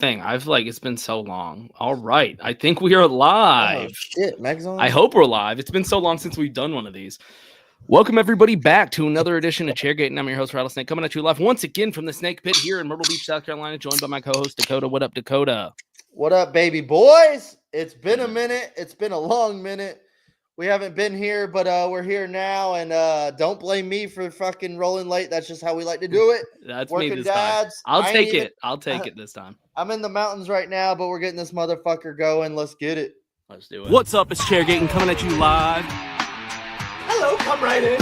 Dang, it's been so long. All right. I think we are live. Oh shit, Meg's on. I hope we're live. It's been so long since we've done one of these. Welcome everybody back to another edition of Chairgatin. I'm your host, Rattlesnake, coming at you live once again from the Snake Pit here in Myrtle Beach, South Carolina, joined by my co-host Dakota. What up, Dakota? What up, baby boys? It's been a minute. It's been a long minute. We haven't been here, but we're here now, and don't blame me for fucking rolling late. That's just how we like to do it. That's Working me this dads. time. I'll take it this time. I'm in the mountains right now, but we're getting this motherfucker going. Let's get it. Let's do it. What's up? It's Chairgatin coming at you live. Hello, come right in.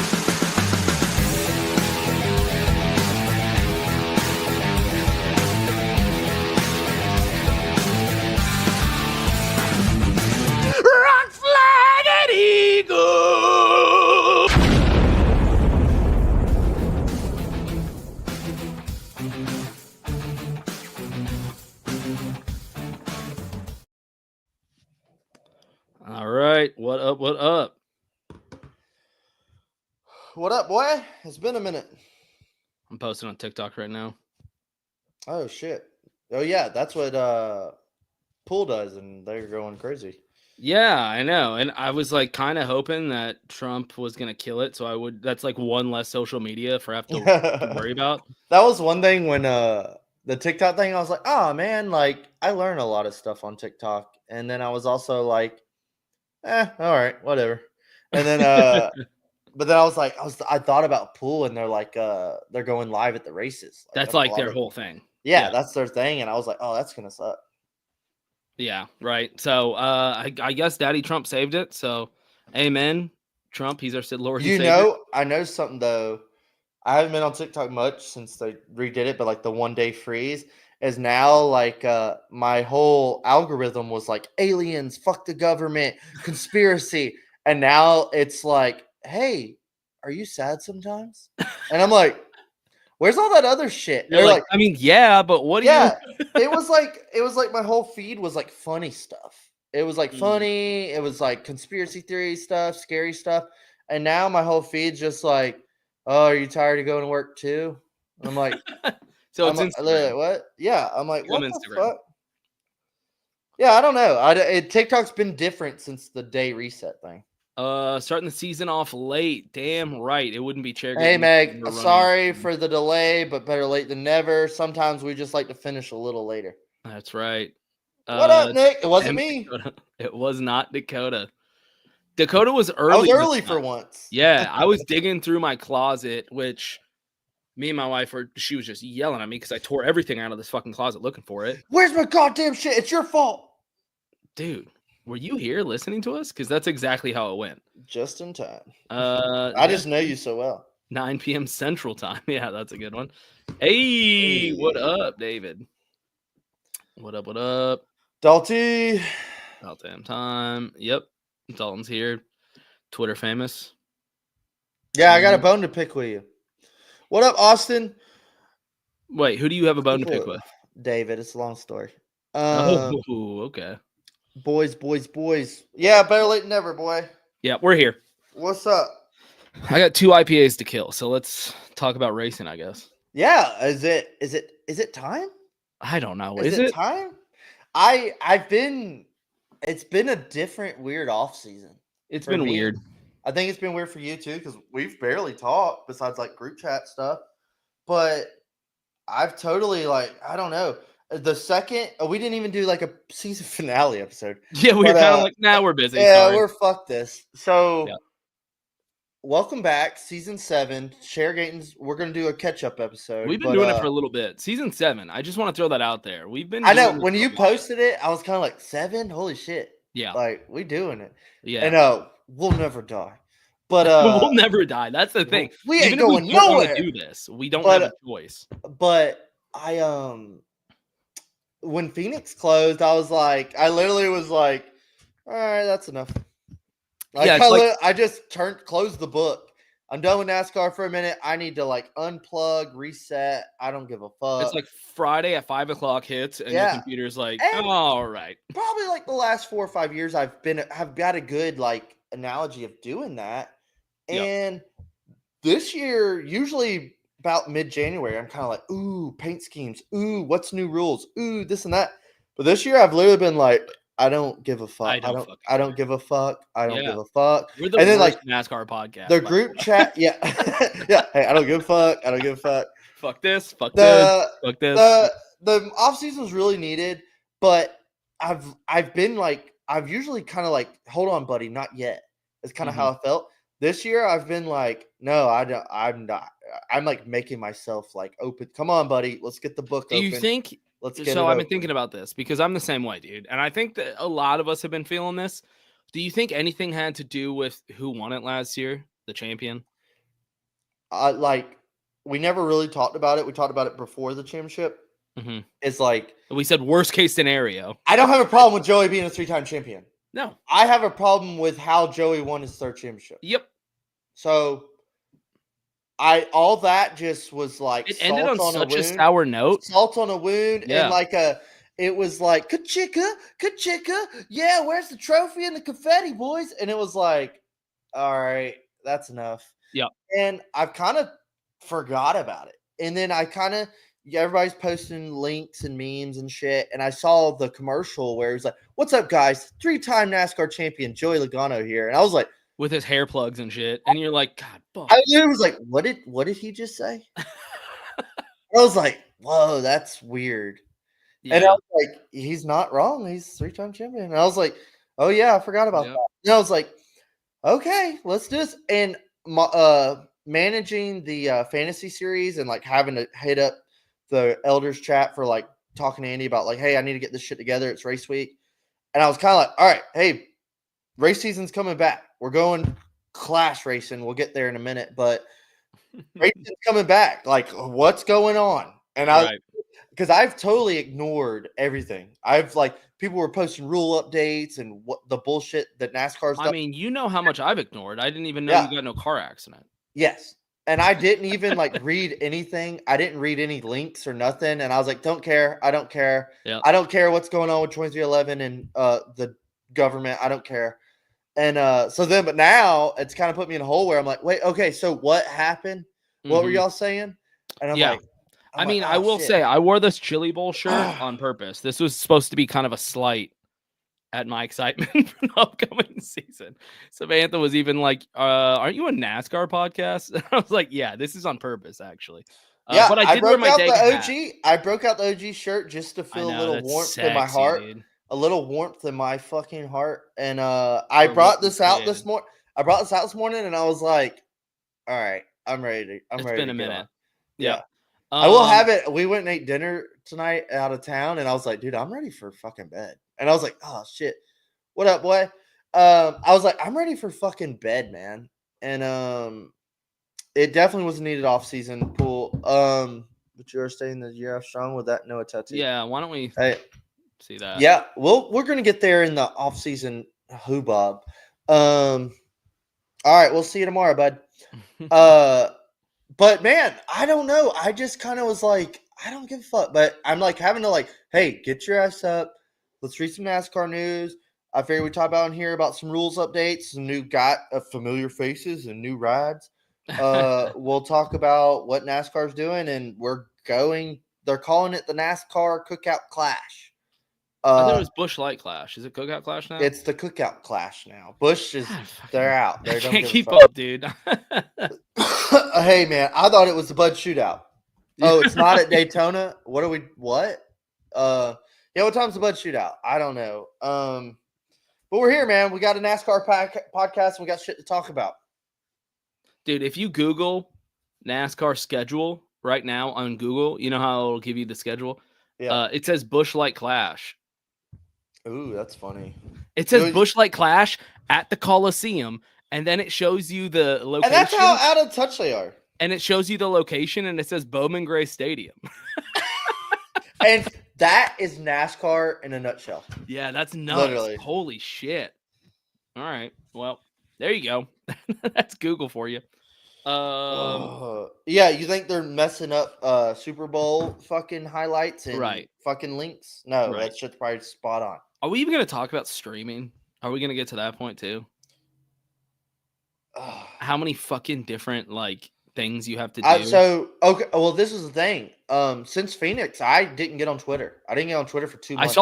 Rock flag and eagle. All right. What up? What up? What up, boy? It's been a minute. I'm posting on TikTok right now. Oh shit. Oh yeah, that's what Pool does, and they're going crazy. Yeah, I know. And I was like kind of hoping that Trump was going to kill it. So that's like one less social media for I have to worry about. That was one thing when the TikTok thing, I was like, oh man, like I learn a lot of stuff on TikTok. And then I was also like, all right, whatever. And then but then I was like, I thought about Pool, and they're like they're going live at the races. That's like their whole thing. Yeah, that's their thing. And I was like, oh, that's gonna suck. Yeah, right. So I guess Daddy Trump saved it. So amen. Trump, he's our Lord and Savior. I know something though. I haven't been on TikTok much since they redid it, but like the 1 day freeze is now like my whole algorithm was like aliens, fuck the government, conspiracy. And now it's like, hey, are you sad sometimes? And I'm like, where's all that other shit? They're like, I mean, yeah, but what do you? it was like my whole feed was like funny stuff. It was like funny. It was like conspiracy theory stuff, scary stuff. And now my whole feed's just like, oh, are you tired of going to work too? I'm like, so it's Instagram. What? Yeah, I'm like, what the fuck? Yeah, I don't know. TikTok's been different since the day reset thing. Starting the season off late. Damn right. It wouldn't be Chairgatin. Hey, Meg, sorry for the delay, but better late than never. Sometimes we just like to finish a little later. That's right. What up, Nick? It wasn't me. Dakota. It was not Dakota. Dakota was early. I was early for once. Yeah, I was digging through my closet, which me and my wife she was just yelling at me because I tore everything out of this fucking closet looking for it. Where's my goddamn shit? It's your fault. Dude. Were you here listening to us? Because that's exactly how it went. Just in time. I just know you so well. 9 p.m. Central Time. Yeah, that's a good one. Hey, what up, David? What up, what up? Dalty. About damn time. Yep. Dalton's here. Twitter famous. Yeah, I got a bone to pick with you. What up, Austin? Wait, who do you have a bone to pick with? David. It's a long story. Okay. Boys. Yeah, better late than never, boy. Yeah, we're here. What's up? I got 2 IPAs to kill, so let's talk about racing, I guess. Yeah, is it time? I don't know. Is it time? It's been a different weird off season. It's been weird. I think it's been weird for you too, because we've barely talked besides like group chat stuff. But I've totally I don't know. The second we didn't even do like a season finale episode. Yeah, we were kind of like, nah, we're busy. Yeah, sorry. we're fuck this. So welcome back, season 7. Chairgatin's. We're gonna do a catch-up episode. We've been doing it for a little bit. Season 7. I just want to throw that out there. We've been. I know when you posted it, I was kind of like 7. Holy shit! Yeah, like we doing it. Yeah, and we'll never die. But we'll never die. That's the thing. We ain't going nowhere. Do this. We don't have a choice. But when Phoenix closed, I literally was like, all right, that's enough. I just closed the book. I'm done with NASCAR for a minute. I need to unplug, reset. I don't give a fuck. It's like Friday at 5:00 hits, and your computer's like, all right. Probably the last 4 or 5 years, I've got a good analogy of doing that. And this year, usually about mid-January, I'm kind of like, ooh, paint schemes. Ooh, what's new rules? Ooh, this and that. But this year, I've literally been like, I don't give a fuck. I don't fucking I don't care. give a fuck. I don't Yeah. give a fuck. We're the And then worst like NASCAR podcast. the by group the way. chat, yeah, yeah. Hey, I don't give a fuck. I don't give a fuck. Fuck this. Fuck this. Fuck this. The off season was really needed, but I've been like I've usually kind of like, hold on, buddy, not yet. It's kind of how I felt. This year I've been like, no, I don't. I'm not. I'm like making myself like open. Come on, buddy, let's get the book Do open. you think? Let's get it So I've been open. thinking about this because I'm the same way, dude. And I think that a lot of us have been feeling this. Do you think anything had to do with who won it last year, the champion? Like we never really talked about it. We talked about it before the championship. Mm-hmm. It's like We said worst case scenario. I don't have a problem with Joey being a 3-time champion. No. I have a problem with how Joey won his third championship. Yep. So all that just was like It ended on such a wound, sour note. salt on a wound, Yeah. and like it was like ka-chicka, yeah, where's the trophy and the confetti, boys? And it was like, all right, that's enough. Yep. And I've kind of forgot about it. And then I kind of everybody's posting links and memes and shit. And I saw the commercial where it was like, "What's up, guys? 3-time NASCAR champion Joey Logano here." And I was like, with his hair plugs and shit, and you're like, God, fuck. I was like, what did he just say? I was like, whoa, that's weird. Yeah. And I was like, he's not wrong. He's 3-time champion. And I was like, oh yeah, I forgot about that. And I was like, okay, let's do this. And managing the fantasy series and like having to hit up the elders chat for like talking to Andy about like, hey, I need to get this shit together. It's race week. And I was kind of like, all right, hey, race season's coming back. We're going clash racing. We'll get there in a minute, but racing's coming back. Like, what's going on? And because I've totally ignored everything. I've like people were posting rule updates and what the bullshit that NASCAR's done. I mean, you know how much I've ignored. I didn't even know you got no car accident. Yes. And I didn't even like read anything. I didn't read any links or nothing. And I was like, don't care. I don't care. Yep. I don't care what's going on with 2311 and the government. I don't care. And but now it's kind of put me in a hole where I'm like, wait, okay, so what happened? What were y'all saying? And I'm like, I mean, I will say I wore this Chili Bowl shirt on purpose. This was supposed to be kind of a slight at my excitement for the upcoming season. Samantha was even like, aren't you a NASCAR podcast? And I was like, yeah, this is on purpose, actually. Yeah, but I did wear my the OG. hat. I broke out the OG shirt just to feel a little warmth in my heart. Dude. A little warmth in my fucking heart. And I brought this out this morning. I brought this out this morning and I was like, all right, I'm ready. It's been a minute. Yeah. I will have it. We went and ate dinner tonight out of town and I was like, dude, I'm ready for fucking bed. And I was like, oh shit. What up, boy? I was like, I'm ready for fucking bed, man. And it definitely was a needed off season pool. But you are staying the year off strong with that Noah tattoo. Yeah, why don't we see that? Yeah, we're gonna get there in the off season hubbub. All right, we'll see you tomorrow, bud. But man, I don't know. I just kind of was like, I don't give a fuck. But I'm like having to like, hey, get your ass up. Let's read some NASCAR news. I figured we talk about in here about some rules updates, some new familiar faces and new rides. We'll talk about what NASCAR's doing, and they're calling it the NASCAR Cookout Clash. I thought it was Busch Light Clash. Is it Cookout Clash now? It's the Cookout Clash now. Busch is they're out. They can't keep up, dude. Hey man, I thought it was the Bud Shootout. Oh, it's not at Daytona. What? Yeah, what time's the Bud Shootout? I don't know. But we're here, man. We got a NASCAR podcast and we got shit to talk about. Dude, if you Google NASCAR schedule right now on Google, you know how it'll give you the schedule? Yeah. It says Busch Light Clash. Ooh, that's funny. It says Busch Light Clash at the Coliseum, and then it shows you the location. And that's how out of touch they are. And it shows you the location, and it says Bowman Gray Stadium. And that is NASCAR in a nutshell. Yeah, that's nuts. Literally. Holy shit. All right. Well, there you go. That's Google for you. Yeah, you think they're messing up Super Bowl fucking highlights and fucking links? No, that shit's probably spot on. Are we even going to talk about streaming? Are we going to get to that point too? How many fucking different things you have to do. Okay, well, this is the thing. Since Phoenix, I didn't get on Twitter. I didn't get on Twitter for 2 months.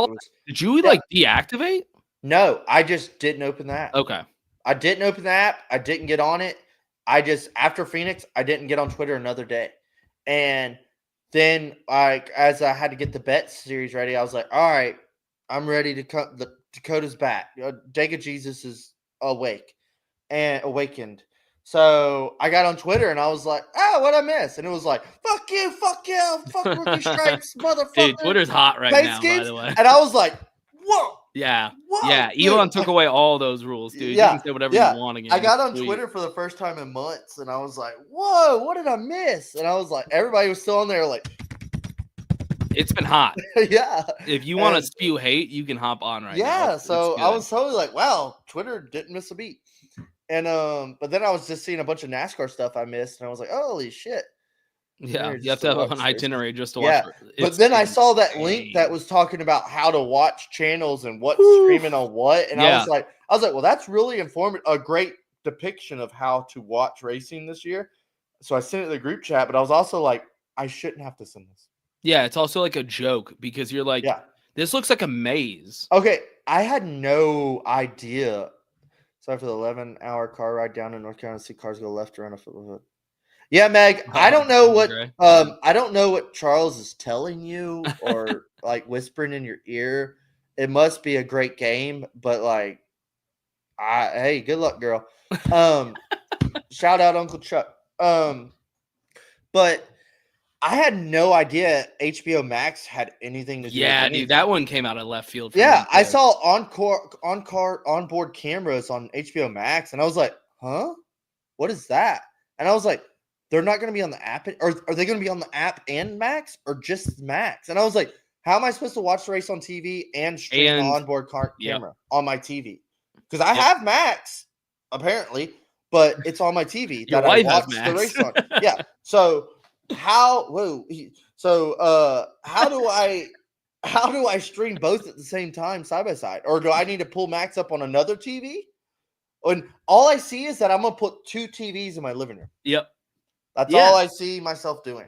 Did you like deactivate? No, I just didn't open the app. Okay. I didn't open the app. I didn't get on it. After Phoenix, I didn't get on Twitter another day. And then, as I had to get the bet series ready, I was like, all right, I'm ready to cut. Dakota's back. Jacob Jesus is awakened. So I got on Twitter and I was like, oh, what'd I miss? And it was like, fuck you, fuck Rookie Stripes, motherfucker. Dude, Twitter's hot right now, by the way. And I was like, whoa. Yeah. Whoa, yeah. dude. Elon took away all those rules, dude. Yeah, you can say whatever yeah. you want again. I got on Twitter for the first time in months and I was like, whoa, what did I miss? And I was like, everybody was still on there like, it's been hot. Yeah. If you want to spew hate, you can hop on right now. Yeah. So I was totally like, wow, Twitter didn't miss a beat. And but then I was just seeing a bunch of NASCAR stuff I missed, and I was like, holy shit. Yeah, you have to have an itinerary just to watch. But then I saw that link that was talking about how to watch channels and what's streaming on what, and I was like, well, that's really informative, a great depiction of how to watch racing this year. So I sent it to the group chat, but I was also like, I shouldn't have to send this. Yeah, it's also like a joke because you're like, this looks like a maze. Okay, I had no idea. So after the 11-hour car ride down in North Carolina, see cars go left around a foot. Yeah, Meg. I don't know what I don't know what Charles is telling you or like whispering in your ear. It must be a great game, but like, hey, good luck, girl. Shout out Uncle Chuck. But I had no idea HBO Max had anything to do with anything. Dude, that one came out of left field. I saw onboard cameras on HBO Max, and I was like, huh? What is that? And I was like, they're not going to be on the app, or are they going to be on the app and Max, or just Max? And I was like, how am I supposed to watch the race on TV and stream an onboard camera on my TV? Because I have Max, apparently, but it's on my TV that I watch the race on. Yeah, so... how do I stream both at the same time side by side, or do I need to pull Max up on another TV? And all I see is that I'm gonna put 2 TVs in my living room. Yep, that's all I see myself doing.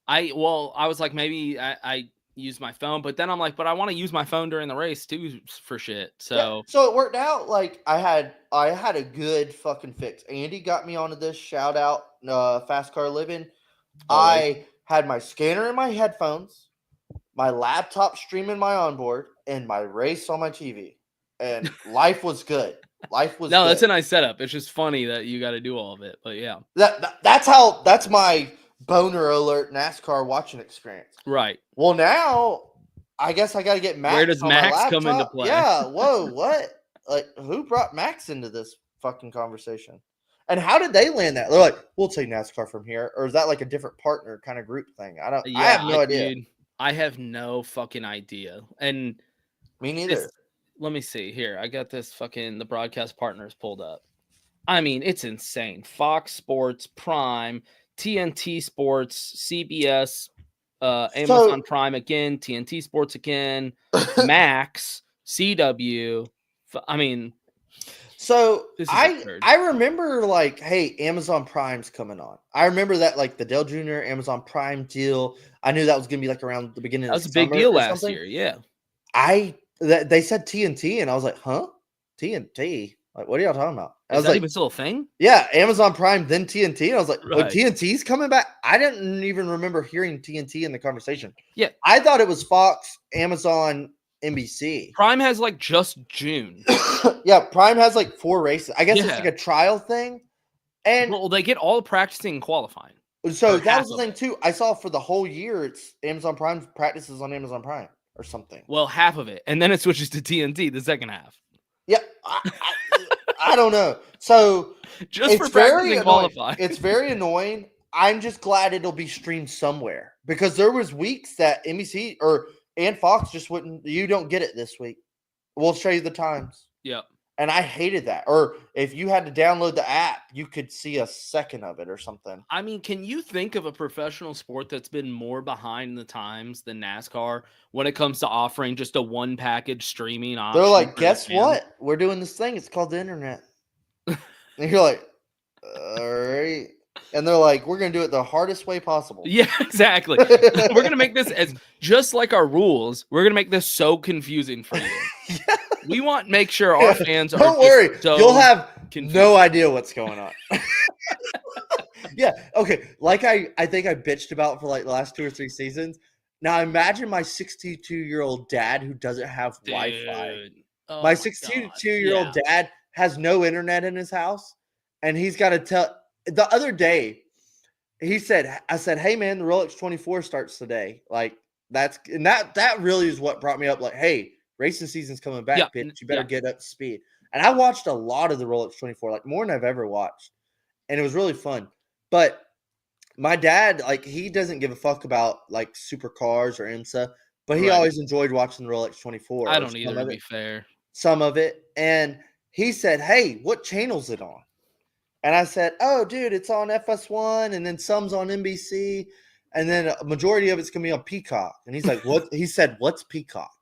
I was like, maybe I use my phone, but then I'm like, but I want to use my phone during the race too for shit. So it worked out. Like I had a good fucking fix. Andy got me onto this. Shout out Fast Car Living. I had my scanner in my headphones, my laptop streaming my onboard, and my race on my TV. And life was good. Good. That's a nice setup. It's just funny that you got to do all of it. But yeah. That's my boner alert NASCAR watching experience. Right. Well, now I guess I got to get Max. Where does Max come into play? Yeah. Whoa, what? Like, who brought Max into this fucking conversation? And how did they land that? They're like, we'll take NASCAR from here. Or is that like a different partner kind of group thing? I have no idea. Dude, I have no fucking idea. And me neither. Let me see here. I got this the broadcast partners pulled up. I mean, it's insane. Fox Sports, Prime, TNT Sports, CBS, Amazon Prime again, TNT Sports again, Max, CW. I mean... So I remember like, hey, Amazon Prime's coming on. I remember that like the Dale Jr. Amazon Prime deal. I knew that was gonna be like around the beginning. That was a big deal last year. Yeah. They said TNT, and I was like, huh? TNT? Like, what are y'all talking about? Is that even still a thing? Yeah, Amazon Prime, then TNT. And I was like, oh, TNT's coming back? I didn't even remember hearing TNT in the conversation. Yeah. I thought it was Fox, Amazon, NBC. Prime has like just June. Yeah, Prime has like 4 races. I guess it's like a trial thing. And they get all practicing and qualifying. So that was the thing too. I saw for the whole year it's Amazon Prime practices on Amazon Prime or something. Well, half of it. And then it switches to TNT the second half. Yeah. I don't know. So just for practicing and qualifying. It's very annoying. I'm just glad it'll be streamed somewhere because there was weeks that NBC and Fox just wouldn't. You don't get it this week. We'll show you the times. Yep. And I hated that. Or if you had to download the app, you could see a second of it or something. I mean, can you think of a professional sport that's been more behind the times than NASCAR when it comes to offering just a one package streaming option? They're like, guess what? We're doing this thing. It's called the internet. And you're like, all right. And they're like, we're going to do it the hardest way possible. Yeah, exactly. We're going to make this as just like our rules. We're going to make this so confusing for you. Yeah. We want to make sure our fans are Don't worry. so You'll have confused. no idea what's going on. Yeah. Okay. Like I think I bitched about for like the last 2 or 3 seasons. Now imagine my 62-year-old dad who doesn't have Wi-Fi. Oh My 62-year-old dad has no internet in his house, and he's got to tell. The other day, I said, hey man, the Rolex 24 starts today. Like that really is what brought me up. Like, hey, racing season's coming back, bitch. You better get up to speed. And I watched a lot of the Rolex 24, like more than I've ever watched, and it was really fun. But my dad, like, he doesn't give a fuck about like supercars or IMSA, but he always enjoyed watching the Rolex 24. I don't either, to be fair. Some of it, and he said, "Hey, what channel's it on?" And I said, "Oh, dude, it's on FS1, and then some's on NBC, and then a majority of it's gonna be on Peacock." And he's like, "What?" He said, "What's Peacock?"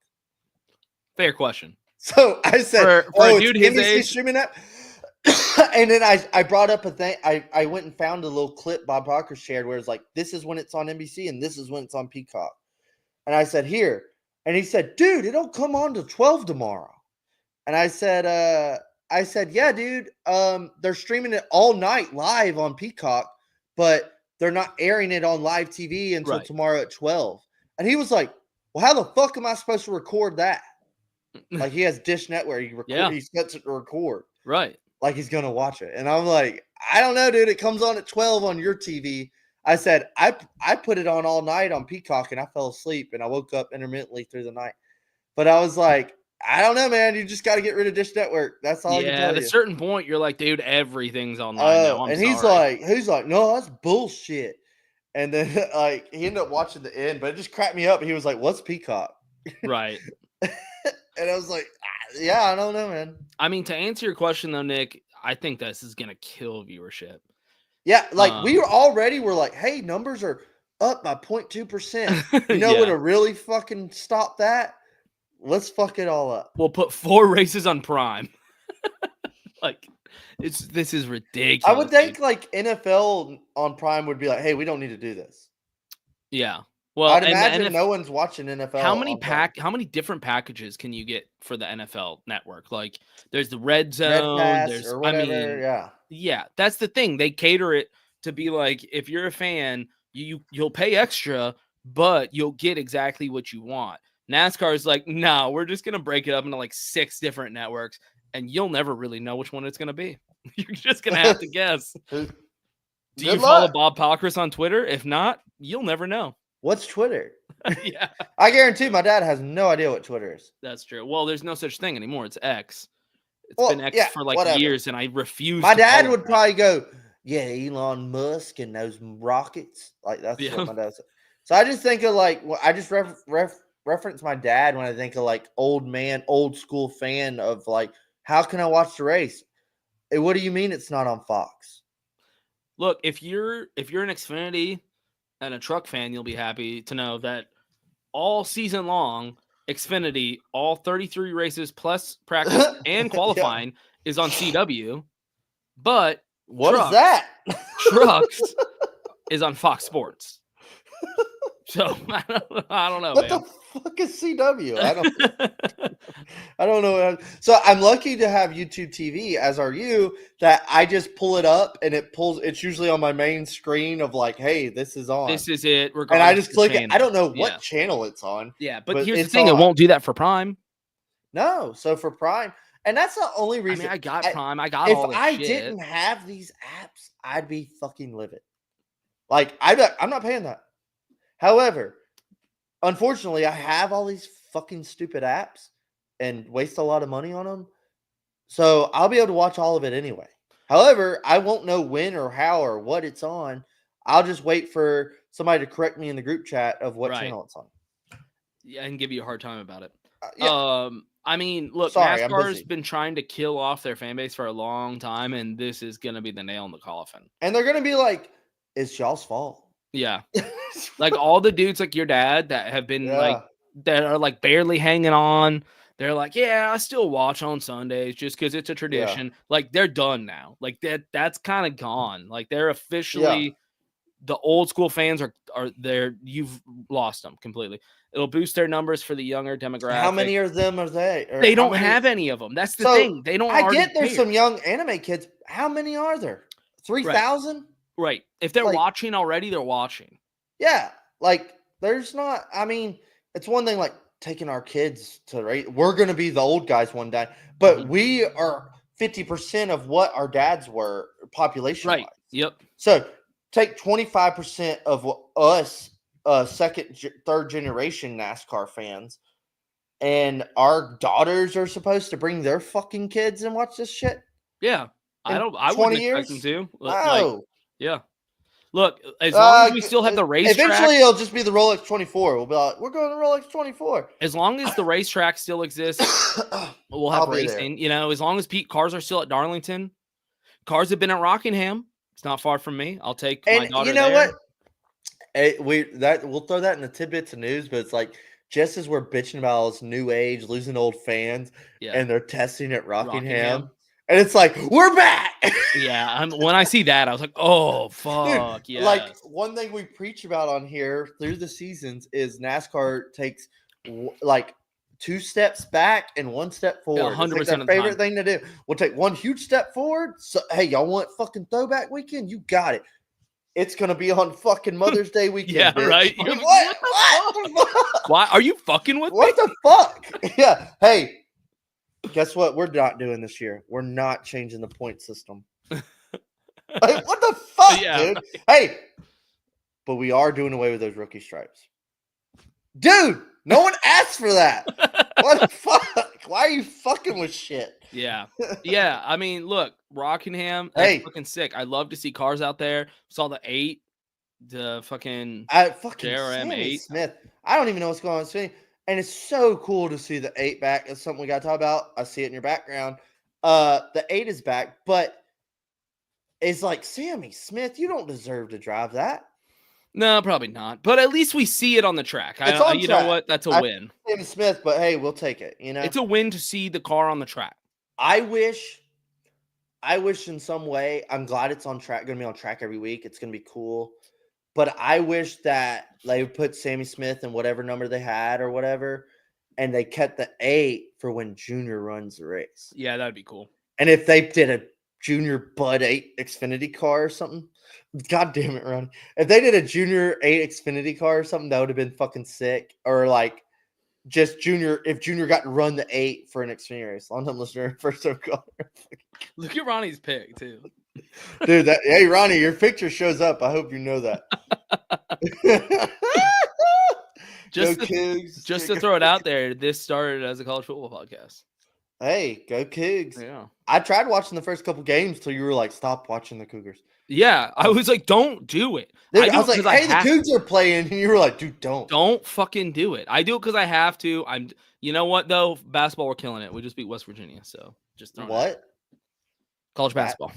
Fair question. So I said, for a dude his NBC age, streaming app. And then I brought up a thing. I went and found a little clip Bob Barker shared where it's like, "This is when it's on NBC, and this is when it's on Peacock." And I said, "Here," and he said, "Dude, it'll come on to 12 tomorrow." And I said, "Yeah, dude. They're streaming it all night live on Peacock, but they're not airing it on live TV until tomorrow at 12." And he was like, "Well, how the fuck am I supposed to record that?" Like, he has Dish Network. He sets it to record. Right. Like he's gonna watch it. And I'm like, I don't know, dude. It comes on at 12 on your TV. I said, I put it on all night on Peacock, and I fell asleep, and I woke up intermittently through the night. But I was like, I don't know, man. You just got to get rid of Dish Network. That's all I can tell you. At a certain point, you're like, dude, everything's online now. And he's like, no, that's bullshit. And then like he ended up watching the end, but it just cracked me up. He was like, "What's Peacock?" Right. And I was like, yeah, I don't know, man. I mean, to answer your question though, Nick, I think this is gonna kill viewership. Yeah, like we're like, hey, numbers are up by 0.2%. You know what to really fucking stop that? Let's fuck it all up. We'll put 4 races on Prime. Like, this is ridiculous. I would think like NFL on Prime would be like, hey, we don't need to do this. Yeah. Well, I'd imagine no one's watching NFL. How many different packages can you get for the NFL network? Like, there's the Red Zone, there's or whatever, yeah. That's the thing. They cater it to be like, if you're a fan, you'll pay extra, but you'll get exactly what you want. NASCAR is like, no, we're just gonna break it up into like 6 different networks, and you'll never really know which one it's gonna be. You're just gonna have to guess. Do you follow Bob Palkris on Twitter? If not, you'll never know. What's Twitter? Yeah. I guarantee my dad has no idea what Twitter is. That's true. Well, there's no such thing anymore. It's X. It's been X for like years, and I refuse. My dad would probably go, yeah, Elon Musk and those rockets. Like, that's what my dad said. So I just think of like, I just reference my dad when I think of like old school fan of like, how can I watch the race? Hey, what do you mean it's not on Fox? Look, if you're an Xfinity and a truck fan, you'll be happy to know that all season long, Xfinity, all 33 races plus practice and qualifying is on CW. But what is that? Trucks is on Fox Sports. So I don't know. What the fuck is CW? I don't know. So I'm lucky to have YouTube TV, as are you, that I just pull it up and it's usually on my main screen of like, hey, this is on. This is it. And I just click it. I don't know what channel it's on. Yeah, but here's the thing. It won't do that for Prime. No. So for Prime, and that's the only reason. I got Prime. I got all this shit. If I didn't have these apps, I'd be fucking livid. Like, I'm not paying that. However, unfortunately, I have all these fucking stupid apps and waste a lot of money on them. So I'll be able to watch all of it anyway. However, I won't know when or how or what it's on. I'll just wait for somebody to correct me in the group chat of what channel it's on. Yeah, and give you a hard time about it. Yeah. I mean, look, NASCAR's been trying to kill off their fan base for a long time, and this is going to be the nail in the coffin. And they're going to be like, it's y'all's fault. Yeah. Like all the dudes like your dad that have been like, that are like barely hanging on, They're like, yeah, I still watch on Sundays just because it's a tradition. Like they're done now. Like that's kind of gone. Like they're officially the old school fans are there. You've lost them completely. It'll boost their numbers for the younger demographic. How many of them are they? Or They how don't many... have any of them. That's the So, thing. They don't. I already get there's care. some young anime kids. How many are there? 3,000? Right. If they're watching already, they're watching. Yeah. Like there's not. I mean, it's one thing like taking our kids to right. We're gonna be the old guys one day, but we are 50% of what our dads were population wise. Right. Yep. So take 25% of us, second, third generation NASCAR fans, and our daughters are supposed to bring their fucking kids and watch this shit. Yeah. I wouldn't expect them to. No. Yeah. Look, as long as we still have the racetrack. Eventually, it'll just be the Rolex 24. We'll be like, we're going to Rolex 24. As long as the racetrack still exists, we'll have racing. You know, as long as cars are still at Darlington. Cars have been at Rockingham. It's not far from me. I'll take my daughter you know there. What? We'll throw that in the tidbits of news, but it's like just as we're bitching about all this new age, losing old fans, and they're testing at Rockingham. And it's like, we're back. Yeah. When I see that, I was like, oh, fuck. Yeah. Like, one thing we preach about on here through the seasons is NASCAR takes like 2 steps back and 1 step forward. 100% it's like our favorite thing to do. We'll take 1 huge step forward. So, hey, y'all want fucking throwback weekend? You got it. It's going to be on fucking Mother's Day weekend. Yeah, bitch. right. Like, what the fuck? Why? Are you fucking with me? What the fuck? Yeah. Hey. Guess what? We're not doing this year. We're not changing the point system. Like, what the fuck, dude? Hey, but we are doing away with those rookie stripes. Dude, no one asked for that. What the fuck? Why are you fucking with shit? Yeah. Yeah. I mean, look, Rockingham, that's fucking sick. I love to see cars out there. Saw the 8, the fucking JRM 8. Smith. I don't even know what's going on with Smith. And it's so cool to see the 8 back. That's something we got to talk about. I see it in your background. The 8 is back, but it's like, Sammy Smith, you don't deserve to drive that. No, probably not. But at least we see it on the track. You know what? That's a win. Sammy Smith, but hey, we'll take it. You know, it's a win to see the car on the track. I wish in some way, I'm glad it's on track, going to be on track every week. It's going to be cool. But I wish that they would put Sammy Smith in whatever number they had or whatever, and they kept the 8 for when Junior runs the race. Yeah, that'd be cool. And if they did a Junior Bud 8 Xfinity car or something, god damn it, Ronnie. If they did a Junior 8 Xfinity car or something, that would have been fucking sick. Or like just Junior, if Junior got to run the 8 for an Xfinity race. Long time listener, first time caller. Look at Ronnie's pick, too. Dude, hey Ronnie, your picture shows up. I hope you know that. just to throw it out there, this started as a college football podcast. Hey, go Cougs. Yeah. I tried watching the first couple games till you were like, stop watching the Cougars. Yeah, I was like, don't do it. Dude, I was like, hey, the Cougs are playing, and you were like, dude, don't fucking do it. I do it because I have to. You know what though? Basketball, we're killing it. We just beat West Virginia, so just what? College basketball.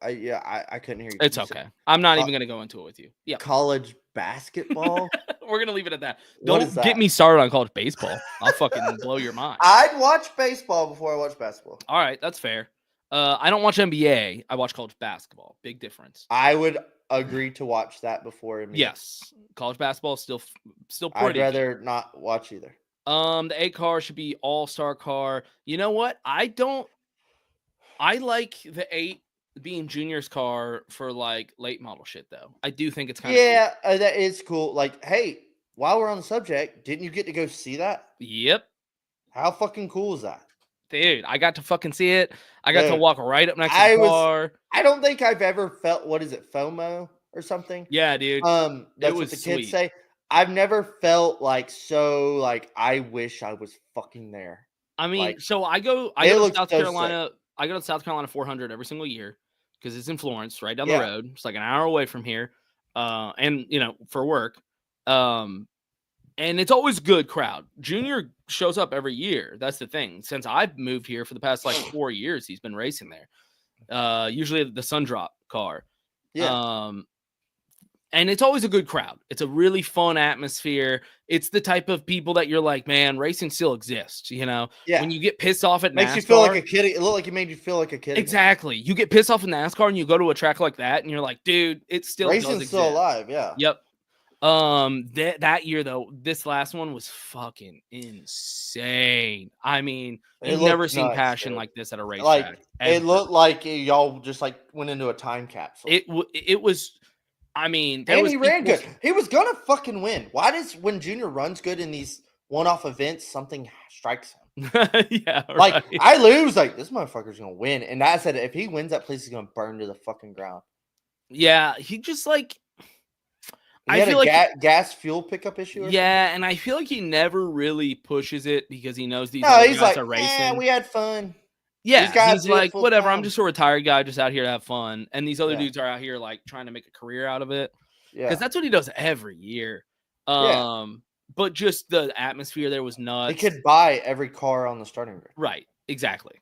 I couldn't hear you. It's okay. I'm not even going to go into it with you. Yeah. College basketball? We're going to leave it at that. Don't get me started on college baseball. I'll fucking blow your mind. I'd watch baseball before I watch basketball. All right. That's fair. I don't watch NBA. I watch college basketball. Big difference. I would agree to watch that before NBA. Yes. College basketball is still I'd pretty. rather not watch either. The 8 car should be all-star car. You know what? I like the 8 being Junior's car for like late model shit though. I do think it's kind of cool. That is cool. Like, hey, while we're on the subject, didn't you get to go see that? Yep. How fucking cool is that? Dude, I got to fucking see it. I got to walk right up next to the car. I don't think I've ever felt, what is it, FOMO or something? Yeah, dude. That's what the kids say. I've never felt like so like I wish I was fucking there. I mean, like, so I go to South Carolina. I go to South Carolina 400 every single year because it's in Florence, right down the road. It's like an hour away from here. And you know, for work. And it's always a good crowd. Junior shows up every year. That's the thing. Since I've moved here for the past like 4 years, he's been racing there. Usually the Sundrop car. Yeah. And it's always a good crowd. It's a really fun atmosphere. It's the type of people that you're like, man, racing still exists. You know, Yeah. when you get pissed off at Makes you feel like NASCAR, a kid. It looked like it made you feel like a kid. Again. exactly. You get pissed off in NASCAR and you go to a track like that and you're like, dude, it still does Racing's exist. still alive. Yeah. Yep. That year though, this last one was fucking insane. I mean, you've never seen nuts, passion dude. like this at a racetrack. Like it looked like y'all just like went into a time capsule. It was. I mean, and he ran good. He was gonna fucking win. Why does when Junior runs good in these one-off events, something strikes him? Yeah, like right. I lose. Like this motherfucker's gonna win, and I said if he wins, that place is gonna burn to the fucking ground. Yeah, he just like. He had a gas fuel pickup issue. Yeah, and I feel like he never really pushes it because he knows these guys are racing. We had fun. Yeah, he's like, whatever. I'm just a retired guy, just out here to have fun. And these other dudes are out here like trying to make a career out of it. Yeah, because that's what he does every year. But just the atmosphere there was nuts. He could buy every car on the starting grid. Right, exactly.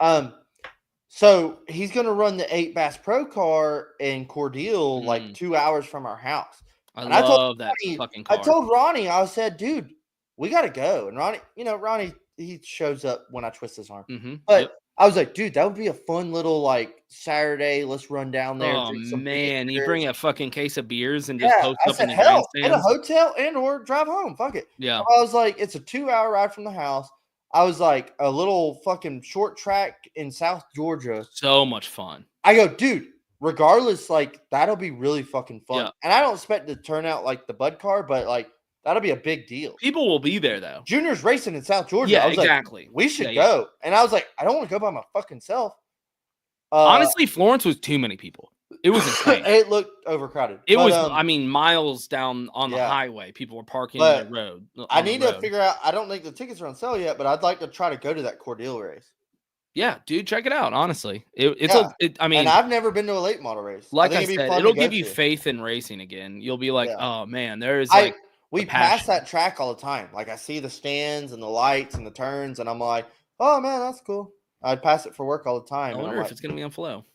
So he's gonna run the 8 Bass Pro car in Cordele, like 2 hours from our house. I love that fucking car. I told Ronnie, I said, dude, we gotta go. And Ronnie, he shows up when I twist his arm. But I was like, dude, that would be a fun little like Saturday. Let's run down there. Oh man, you bring a fucking case of beers and just post up in the grandstands. Get a hotel and or drive home. Fuck it. Yeah. So I was like, it's a 2-hour ride from the house. I was like, a little fucking short track in South Georgia. So much fun. I go, dude, regardless, like that'll be really fucking fun. Yeah. And I don't expect to turn out like the Bud car, but like that'll be a big deal. People will be there though. Junior's racing in South Georgia. Yeah, I was exactly. Like, we should go. And I was like, I don't want to go by my fucking self. Honestly, Florence was too many people. It was insane. It looked overcrowded. It was, I mean, miles down on the highway. People were parking on the road. I need to figure out. I don't think the tickets are on sale yet, but I'd like to try to go to that Cordele race. Yeah, dude, check it out. Honestly, I mean, and I've never been to a late model race. Like I said, it'll give you faith in racing again. You'll be like, oh man, there's like we pass that track all the time. Like I see the stands and the lights and the turns, and I'm like, oh man, that's cool. I'd pass it for work all the time. I wonder if it's gonna be on Flow.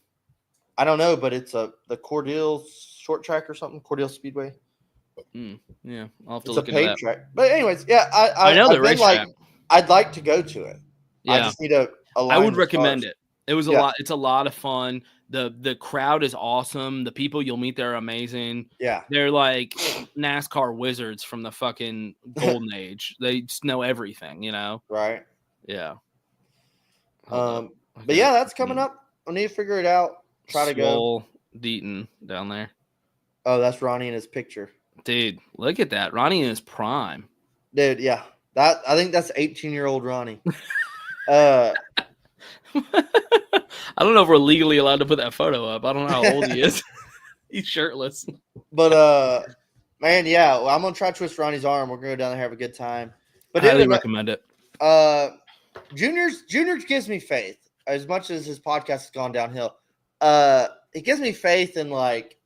I don't know, but it's the Cordele short track or something. Cordele Speedway. Yeah, I'll have to look into that. Track. But anyways, yeah, I know the race track. I'd like to go to it. Yeah. I just need to. I would recommend it. It was a lot. It's a lot of fun. The crowd is awesome. The people you'll meet there are amazing. Yeah, they're like NASCAR wizards from the fucking golden age. They just know everything, you know. Right. Yeah. But yeah, that's coming up. I need to figure it out. Try to go. Deaton down there. Oh, that's Ronnie in his picture. Dude, look at that. Ronnie in his prime. Dude, yeah. I think that's 18-year-old Ronnie. I don't know if we're legally allowed to put that photo up. I don't know how old he is. He's shirtless. But man, yeah, well, I'm gonna try to twist Ronnie's arm. We're gonna go down there, have a good time. But I highly recommend it. Junior gives me faith as much as his podcast has gone downhill. It gives me faith in like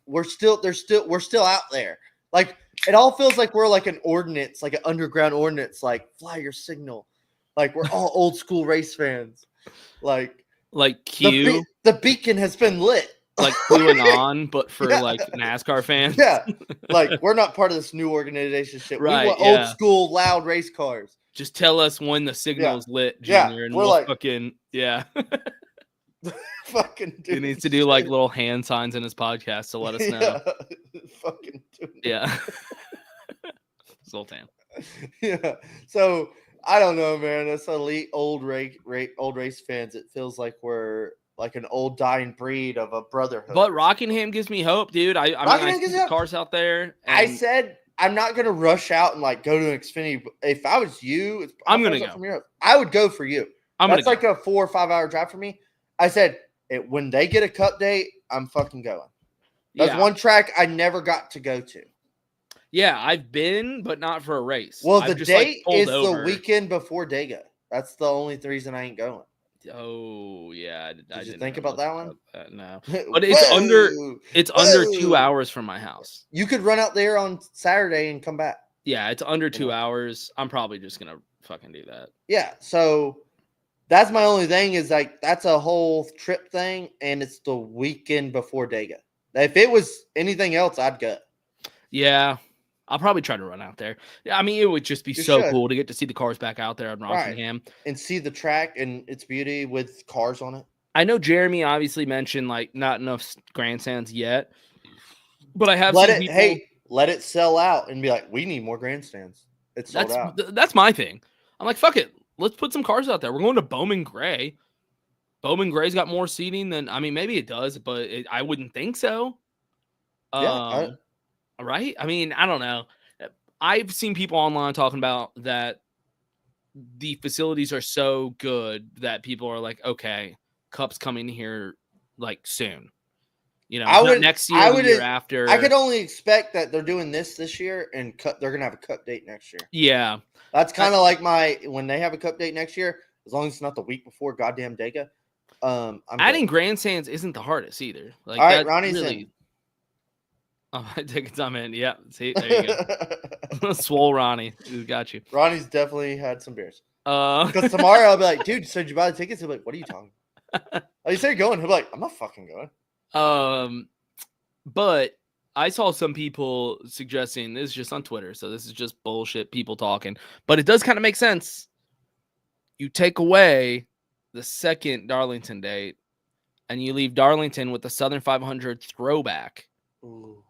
we're still out there. Like it all feels like we're like an ordinance, like an underground ordinance, like fly your signal. Like we're all old school race fans. Like Q. The beacon has been lit. Like QAnon, but for like NASCAR fans. Yeah. Like we're not part of this new organization shit. Right, we want old school loud race cars. Just tell us when the signal is lit, Junior, and we'll like, fucking fucking dude. He needs to do like little hand signs in his podcast to let us know. Fucking dude. Yeah. Zoltan. Yeah. So I don't know, man. That's elite old race fans. It feels like we're like an old dying breed of a brotherhood. But Rockingham gives me hope, dude. I mean, I see cars out there. I said I'm not gonna rush out and like go to an Xfinity. If I was you, I'm gonna go. I would go for you. That's like a 4 or 5 hour drive for me. I said when they get a cup date, I'm fucking going. That's one track I never got to go to. Yeah, I've been, but not for a race. Well, the date is the weekend before Dega. That's the only reason I ain't going. Oh yeah, Did you think about that one? No, but it's under 2 hours from my house. You could run out there on Saturday and come back. Yeah, it's under 2 hours. I'm probably just gonna fucking do that. Yeah, so that's my only thing is like that's a whole trip thing, and it's the weekend before Dega. If it was anything else, I'd go. Yeah. I'll probably try to run out there. Yeah, I mean, it would just be You so should. cool to get to see the cars back out there on Right. Rockingham. And see the track and its beauty with cars on it. I know Jeremy obviously mentioned like not enough grandstands yet, but I have seen people. Let it sell out and be like, we need more grandstands. It's sold out. That's my thing. I'm like, fuck it. Let's put some cars out there. We're going to Bowman Gray. Bowman Gray's got more seating than, I mean, maybe it does, but I wouldn't think so. Yeah. Right? I mean, I don't know. I've seen people online talking about that the facilities are so good that people are like, okay, Cup's coming here like soon. You know, not next year, the year after. I could only expect that they're doing this year, and they're gonna have a Cup date next year. Yeah, that's kind of like when they have a Cup date next year. As long as it's not the week before goddamn Dega. Adding grandstands isn't the hardest either. Like, all right, Ronnie's really... in. Oh, my ticket's on in. Yeah, see, there you go. Swole Ronnie, who got you? Ronnie's definitely had some beers. Because tomorrow I'll be like, dude, so did you buy the tickets? He'll be like, what are you talking about? Oh, you said you're going. He'll be like, I'm not fucking going. But I saw some people suggesting, this is just on Twitter, so this is just bullshit people talking, but it does kind of make sense. You take away the second Darlington date and you leave Darlington with the Southern 500 throwback. Ooh.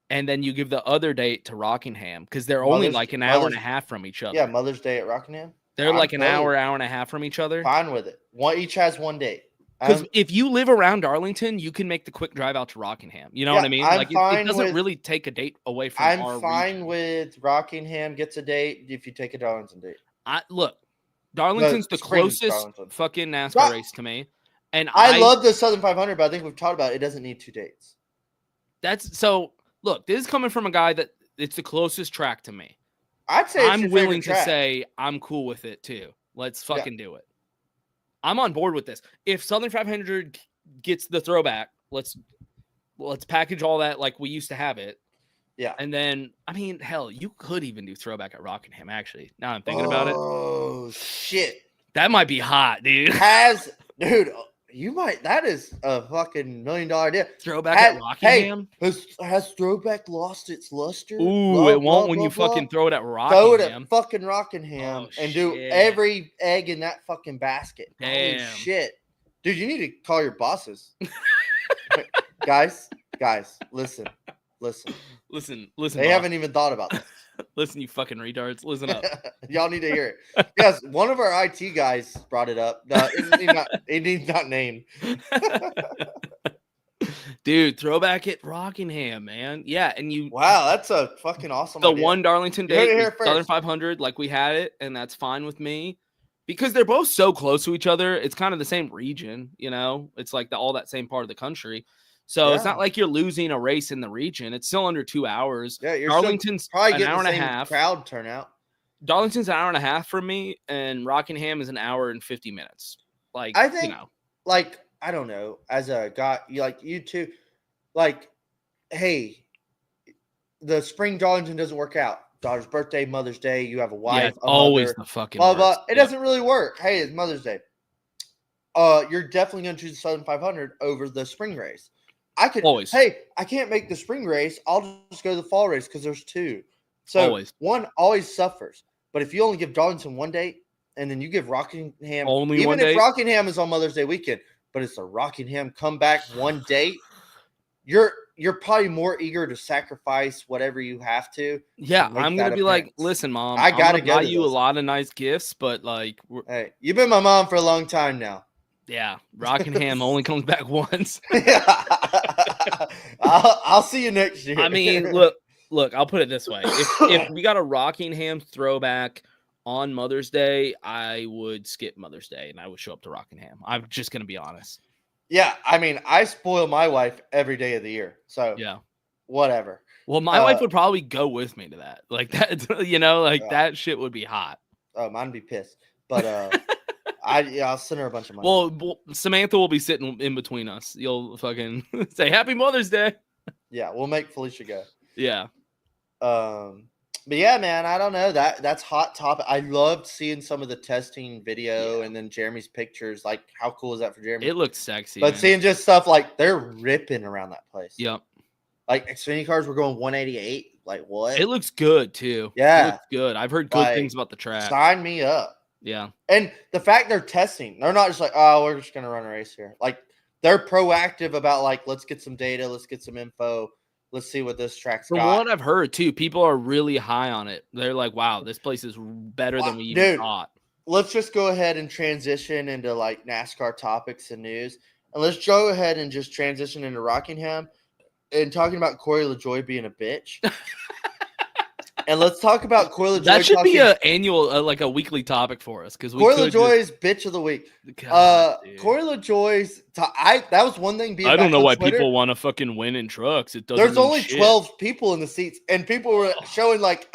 And then you give the other date to Rockingham because they're only like an hour and a half from each other. Yeah, Mother's Day at Rockingham. They're like an hour and a half from each other. Fine with it. Each has one date. Because if you live around Darlington, you can make the quick drive out to Rockingham. You know what I mean? Like it doesn't really take a date away from our I'm fine region. with Rockingham gets a date if you take a Darlington date. Look, Darlington's the closest fucking NASCAR race to me. And I love the Southern 500, but I think we've talked about it doesn't need 2 dates. Look, this is coming from a guy that it's the closest track to me. I'd say I'm willing to say I'm cool with it too. Let's fucking do it. I'm on board with this. If Southern 500 gets the throwback, let's package all that like we used to have it. Yeah. And then, I mean, hell, you could even do throwback at Rockingham, actually. Now I'm thinking about it. Oh, shit. That might be hot, dude. Dude, you might. That is a fucking $1 million idea. Throwback at Rockingham? Hey, has throwback lost its luster? Ooh, it won't when you fucking throw it at Rockingham. Throw it at fucking Rockingham and do every egg in that fucking basket. Damn. Holy shit. Dude, you need to call your bosses. Guys, listen. They haven't even thought about this. Listen, you fucking retards. Listen up. Y'all need to hear it. Yes, one of our IT guys brought it up. It needs not named. Dude, throwback at Rockingham, man. Yeah, and you. Wow, that's a fucking awesome idea. One Darlington date, Southern 500, like we had it, and that's fine with me. Because they're both so close to each other. It's kind of the same region, you know? It's like all that same part of the country. So it's not like you're losing a race in the region. It's still under 2 hours. Yeah, Darlington's probably an hour and a half. Crowd turnout. Darlington's an hour and a half from me, and Rockingham is an hour and 50 minutes. Like, I think, like, I don't know, as a guy, you two, like, hey, the spring Darlington doesn't work out. Daughter's birthday, Mother's Day, you have a wife. Yeah, it's always the fucking blah, blah. It doesn't really work. Hey, it's Mother's Day. You're definitely going to choose the Southern 500 over the spring race. I could always. Hey, I can't make the spring race. I'll just go to the fall race because there's 2. So one always suffers. But if you only give Darlington one date and then you give Rockingham only even one if date? Rockingham is on Mother's Day weekend, but it's a Rockingham comeback one date, you're probably more eager to sacrifice whatever you have to. Yeah, I'm gonna be like, listen, Mom, I gotta buy you a lot of nice gifts, but like, hey, you've been my mom for a long time now. Yeah, Rockingham only comes back once. I'll see you next year. I mean, look, I'll put it this way: if we got a Rockingham throwback on Mother's Day, I would skip Mother's Day and I would show up to Rockingham. I'm just gonna be honest. Yeah, I mean, I spoil my wife every day of the year, so yeah, whatever. Well, my wife would probably go with me to that, like that, you know, like that shit would be hot. Oh, mine'd be pissed, but I'll send her a bunch of money. Well, Samantha will be sitting in between us. You'll fucking say Happy Mother's Day. Yeah, we'll make Felicia go. Yeah. But yeah, man, I don't know. That's hot topic. I loved seeing some of the testing video and then Jeremy's pictures. Like, how cool is that for Jeremy? It looked sexy. But seeing just stuff like they're ripping around that place. Yep. Like Xfinity cars were going 188. Like what? It looks good too. It Yeah. looks good. I've heard good Like, things about the track. sign me up. Yeah. And the fact they're testing, they're not just like, oh, we're just gonna run a race here. Like they're proactive about like, let's get some data, let's get some info, let's see what this track's From got. what I've heard too, people are really high on it. They're like, wow, this place is better than we even Dude, thought. Let's just go ahead and transition into like NASCAR topics and news. And let's go ahead and just transition into Rockingham and talking about Corey LaJoy being a bitch. And let's talk about Corey LaJoy. That should be an annual, like a weekly topic for us, because Corey LaJoy's bitch of the week. Corey LaJoy's. That was one thing. I don't know why people want to fucking win in trucks. It doesn't. There's only 12 people in the seats, and people were showing like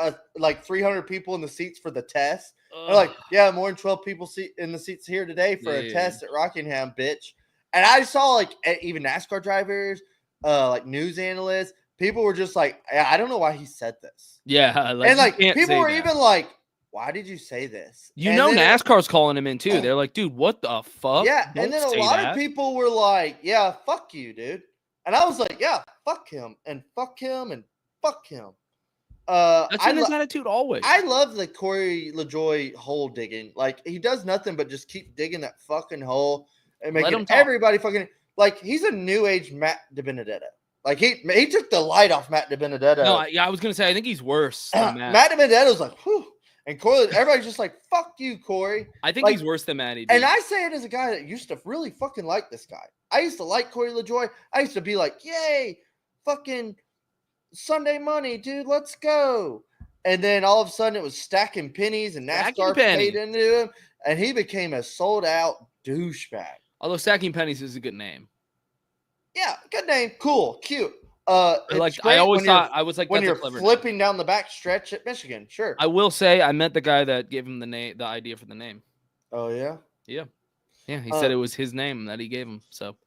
300 people in the seats for the test. They're like, yeah, more than 12 people in the seats here today for a test at Rockingham, bitch. And I saw like even NASCAR drivers, like news analysts. People were just like, I don't know why he said this. Yeah. And like people were even like, why did you say this? You know, NASCAR's calling him in too. They're like, dude, what the fuck? Yeah. And then a lot of people were like, yeah, fuck you, dude. And I was like, yeah, fuck him and fuck him and fuck him. That's been his attitude always. I love the Corey LaJoy hole digging. Like he does nothing but just keep digging that fucking hole and making everybody fucking like he's a new age Matt DiBenedetto. Like he took the light off Matt DiBenedetto. No, I was gonna say I think he's worse than Matt. Matt DiBenedetto's like, whew. And Corey, everybody's just like, fuck you, Corey. I think he's worse than Matty. And I say it as a guy that used to really fucking like this guy. I used to like Corey LaJoy. I used to be like, yay, fucking Sunday money, dude, let's go. And then all of a sudden it was stacking pennies and NASCAR paid into him. And he became a sold out douchebag. Although Stacking Pennies is a good name. Yeah, good name. Cool, cute. Like I always thought, I was like, when you're flipping down the back stretch at Michigan, sure. I will say I met the guy that gave him the idea for the name. Oh yeah, yeah. He said it was his name that he gave him. So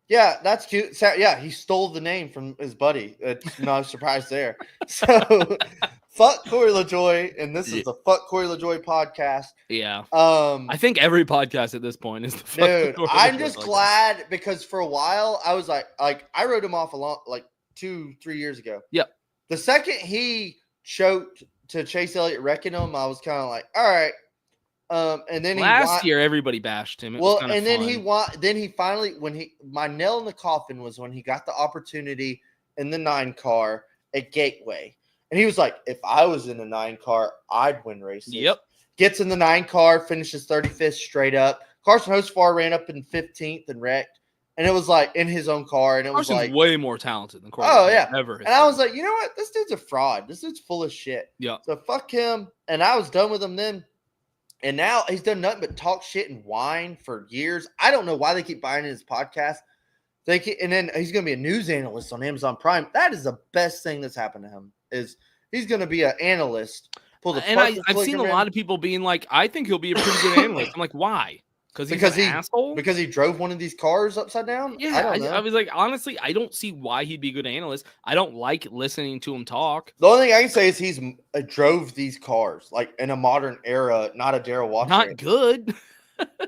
yeah, that's cute. So, yeah, he stole the name from his buddy. It's no surprise there. So fuck Corey LaJoy, and this is the Fuck Corey LaJoy podcast. Yeah. I think every podcast at this point is the fuck dude. I'm just glad because for a while I was like I wrote him off like 2-3 years ago. Yep. The second he choked to Chase Elliott wrecking him, I was kind of like, all right. And then last year everybody bashed him. Then he finally my nail in the coffin was when he got the opportunity in the 9 car at Gateway. And he was like, if I was in the 9 car, I'd win races. Yep. Gets in the 9 car, finishes 35th straight up. Carson Hocevar ran up in 15th and wrecked. And it was like in his own car. And it was like way more talented than Carson. Oh, yeah. And I was like, you know what? This dude's a fraud. This dude's full of shit. Yeah. So fuck him. And I was done with him then. And now he's done nothing but talk shit and whine for years. I don't know why they keep buying his podcast. And then he's going to be a news analyst on Amazon Prime. That is the best thing that's happened to him. Is he's going to be an analyst. I've seen a lot of people being like, I think he'll be a pretty good analyst. I'm like, why? Because he's an asshole? Because he drove one of these cars upside down? Yeah, I was like, honestly, I don't see why he'd be a good analyst. I don't like listening to him talk. The only thing I can say is he's drove these cars, like in a modern era, not a Darrell Waltrip. Not good.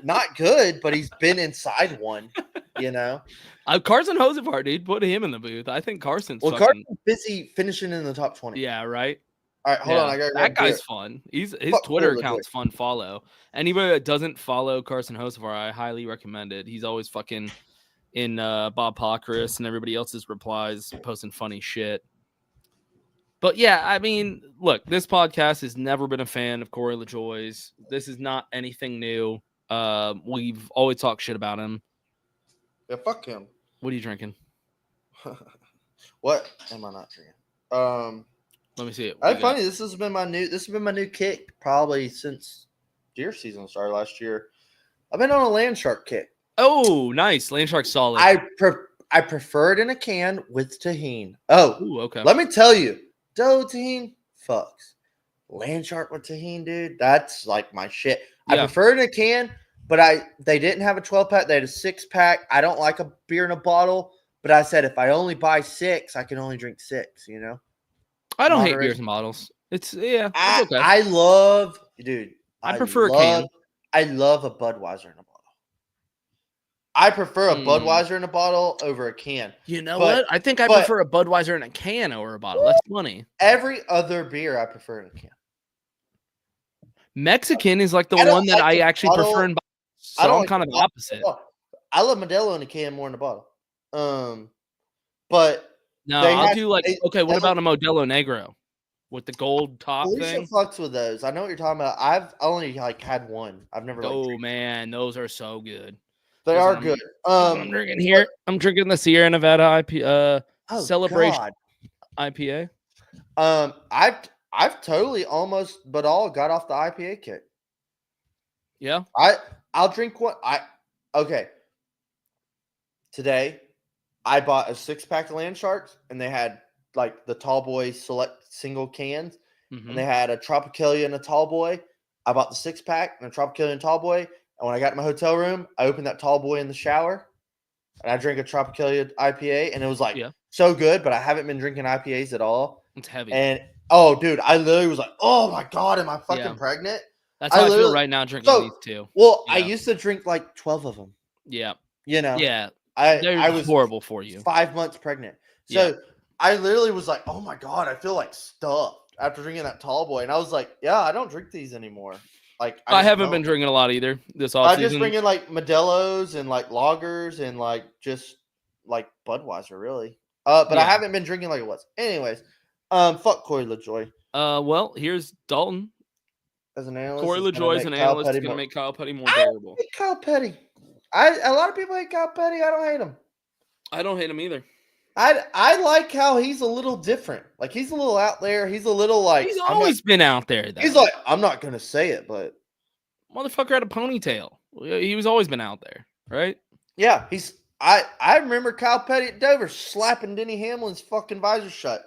Not good, but he's been inside one, you know? Carson Hocevar, dude, put him in the booth. I think Carson's Carson's busy finishing in the top 20. Yeah, right? All right, hold on. That guy's fun. His Twitter account's fun follow. Anybody that doesn't follow Carson Hocevar, I highly recommend it. He's always fucking in Bob Pockris and everybody else's replies, posting funny shit. But yeah, I mean, look, this podcast has never been a fan of Corey LaJoy's. This is not anything new. We've always talked shit about him. Yeah, fuck him. What are you drinking? What am I not drinking? Let me see it. That's funny. This has been my new kick probably since deer season started last year. I've been on a land shark kick. Oh, nice. Land shark solid. I prefer it in a can with tahini. Oh, ooh, okay. Let me tell you, doe tahini fucks. Land shark with tahini, dude. That's like my shit. Yeah. I prefer it in a can, but they didn't have a 12-pack. They had a 6-pack. I don't like a beer in a bottle, but I said if I only buy 6, I can only drink 6, you know? I don't hate beers and bottles. It's okay. I love, dude. I prefer a can. I love a Budweiser in a bottle. I prefer a Budweiser in a bottle over a can. You know what? I think I prefer a Budweiser in a can over a bottle. That's funny. Every other beer I prefer in a can. Mexican is like the one that I actually prefer in bottles. So I don't I'm kind of the opposite. I love Modelo in a can more in a bottle. But no, I'll do like what about a Modelo Negro with the gold top thing? Fucks with those. I know what you're talking about. I've only like had one. I've never. Oh man, those are so good. They are good. I'm drinking here. I'm drinking the Sierra Nevada Celebration IPA. I've totally almost but all got off the IPA kick. Yeah. I'll drink one. Today I bought a 6-pack of Land Sharks, and they had like the Tall Boy Select single cans, and they had a Tropicalia and a Tall Boy. I bought the 6-pack and a Tropicalia and Tall Boy, and when I got to my hotel room, I opened that Tall Boy in the shower, and I drank a Tropicalia IPA, and it was like so good. But I haven't been drinking IPAs at all. It's heavy. And dude, I literally was like, oh my god, am I fucking pregnant? That's how I feel right now drinking these two. Well, I used to drink like 12 of them. Yeah. You know. Yeah. I was horrible for you. 5 months pregnant. So I literally was like, oh my god, I feel like stuffed after drinking that Tall Boy. And I was like, yeah, I don't drink these anymore. Like I haven't been drinking a lot either this offseason. I'm just drinking like Modelo's and like lagers and like just like Budweiser, really. But I haven't been drinking like it was. Anyways, fuck Corey LaJoy. Well, here's Dalton. As an analyst, Corey LaJoy as an analyst is going to make Kyle Petty more valuable. I hate Kyle Petty. A lot of people hate Kyle Petty. I don't hate him. I don't hate him either. I like how he's a little different. Like he's a little out there. He's a little like he's always been out there. Though. He's like, I'm not gonna say it, but motherfucker had a ponytail. He was always been out there, right? Yeah, I remember Kyle Petty at Dover slapping Denny Hamlin's fucking visor shut.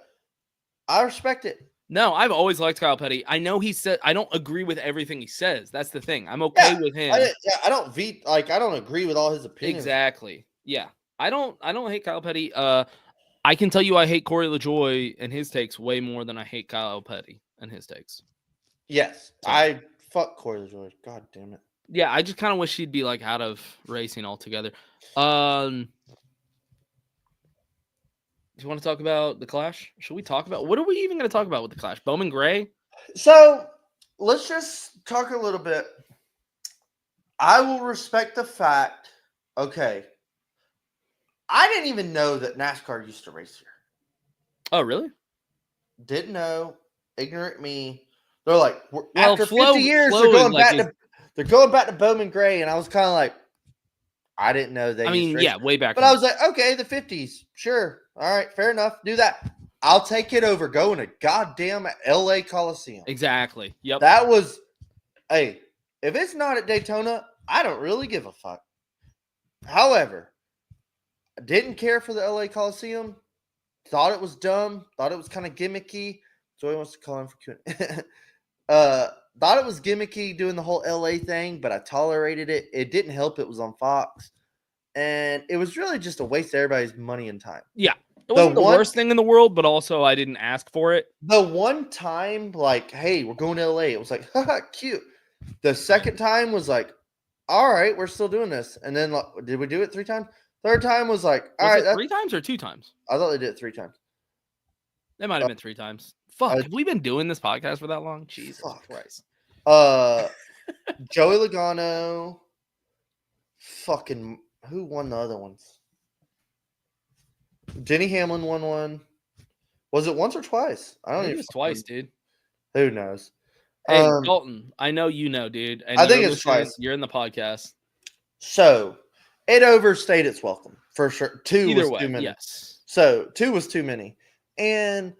I respect it. No, I've always liked Kyle Petty. I know he said I don't agree with everything he says. That's the thing. I'm okay with him. I don't agree with all his opinions. Exactly. Yeah. I don't hate Kyle Petty. I can tell you I hate Corey LaJoy and his takes way more than I hate Kyle Petty and his takes. Yes. So, I fuck Corey LaJoy. God damn it. Yeah, I just kind of wish he'd be like out of racing altogether. Do you want to talk about the Clash? Should we talk about what are we even going to talk about with the Clash? Bowman Gray? So let's just talk a little bit. I will respect the fact, okay. I didn't even know that NASCAR used to race here. Oh, really? Didn't know. Ignorant me. They're like, after 50 years, they're going back to Bowman Gray, and I was kind of like, I didn't know they. I mean, way back. But I was like, okay, the 50s, sure, all right, fair enough, do that. I'll take it over going to goddamn LA Coliseum. Exactly. Yep. That was, hey, if it's not at Daytona, I don't really give a fuck. However, I didn't care for the LA Coliseum. Thought it was dumb. Thought it was kind of gimmicky. Joey wants to call him for Q&A. Thought it was gimmicky doing the whole LA thing, but I tolerated it. It didn't help. It was on Fox. And it was really just a waste of everybody's money and time. Yeah. It wasn't the worst thing in the world, but also I didn't ask for it. The one time, like, hey, we're going to LA. It was like, haha, cute. The second time was like, all right, we're still doing this. And then, like, did we do it 3 times? Third time was like, all right. 3 times or 2 times? I thought they did it 3 times. It might have been 3 times. Fuck, have we been doing this podcast for that long? Jesus Christ. Joey Logano. Fucking, who won the other ones? Denny Hamlin won one. Was it once or twice? I don't even. It was twice, dude. Who knows? Hey, Dalton, I know you know, dude. And I think it's twice. You're in the podcast. So, it overstayed its welcome, for sure. 2 Either was way, too many. Yes. So, 2 was too many. And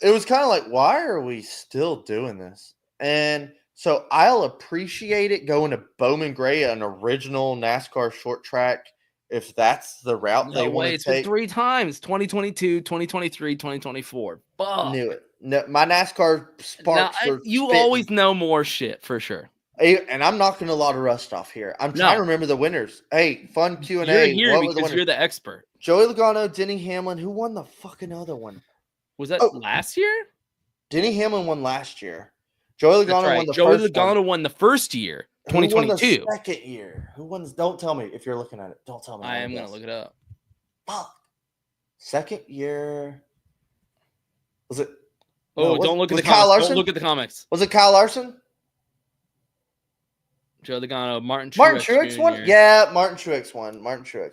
it was kind of like, why are we still doing this? And so, I'll appreciate it going to Bowman Gray, an original NASCAR short track, if that's the route they want to it's take. Been 3 times, 2022, 2023, 2024. Fuck. Knew it. No, my NASCAR sparks you spitting. Always know more shit, for sure. And I'm knocking a lot of rust off here. I'm trying to remember the winners. Hey, fun Q&A. You're here because you're the expert. Joey Logano, Denny Hamlin. Who won the fucking other one? Was that last year? Denny Hamlin won last year. Joey Logano won the Joey first Logano one. won the first year. Who won the 2022. second year? Who won? Don't tell me if you're looking at it. Don't tell me. I am going to look it up. Fuck. Second year. Was it? Oh, no, don't look at was the Kyle comments. Larson? Don't look at the comics. Was it Kyle Larson? Joe Logano, Martin Truex won? Jr. Yeah, Martin Truex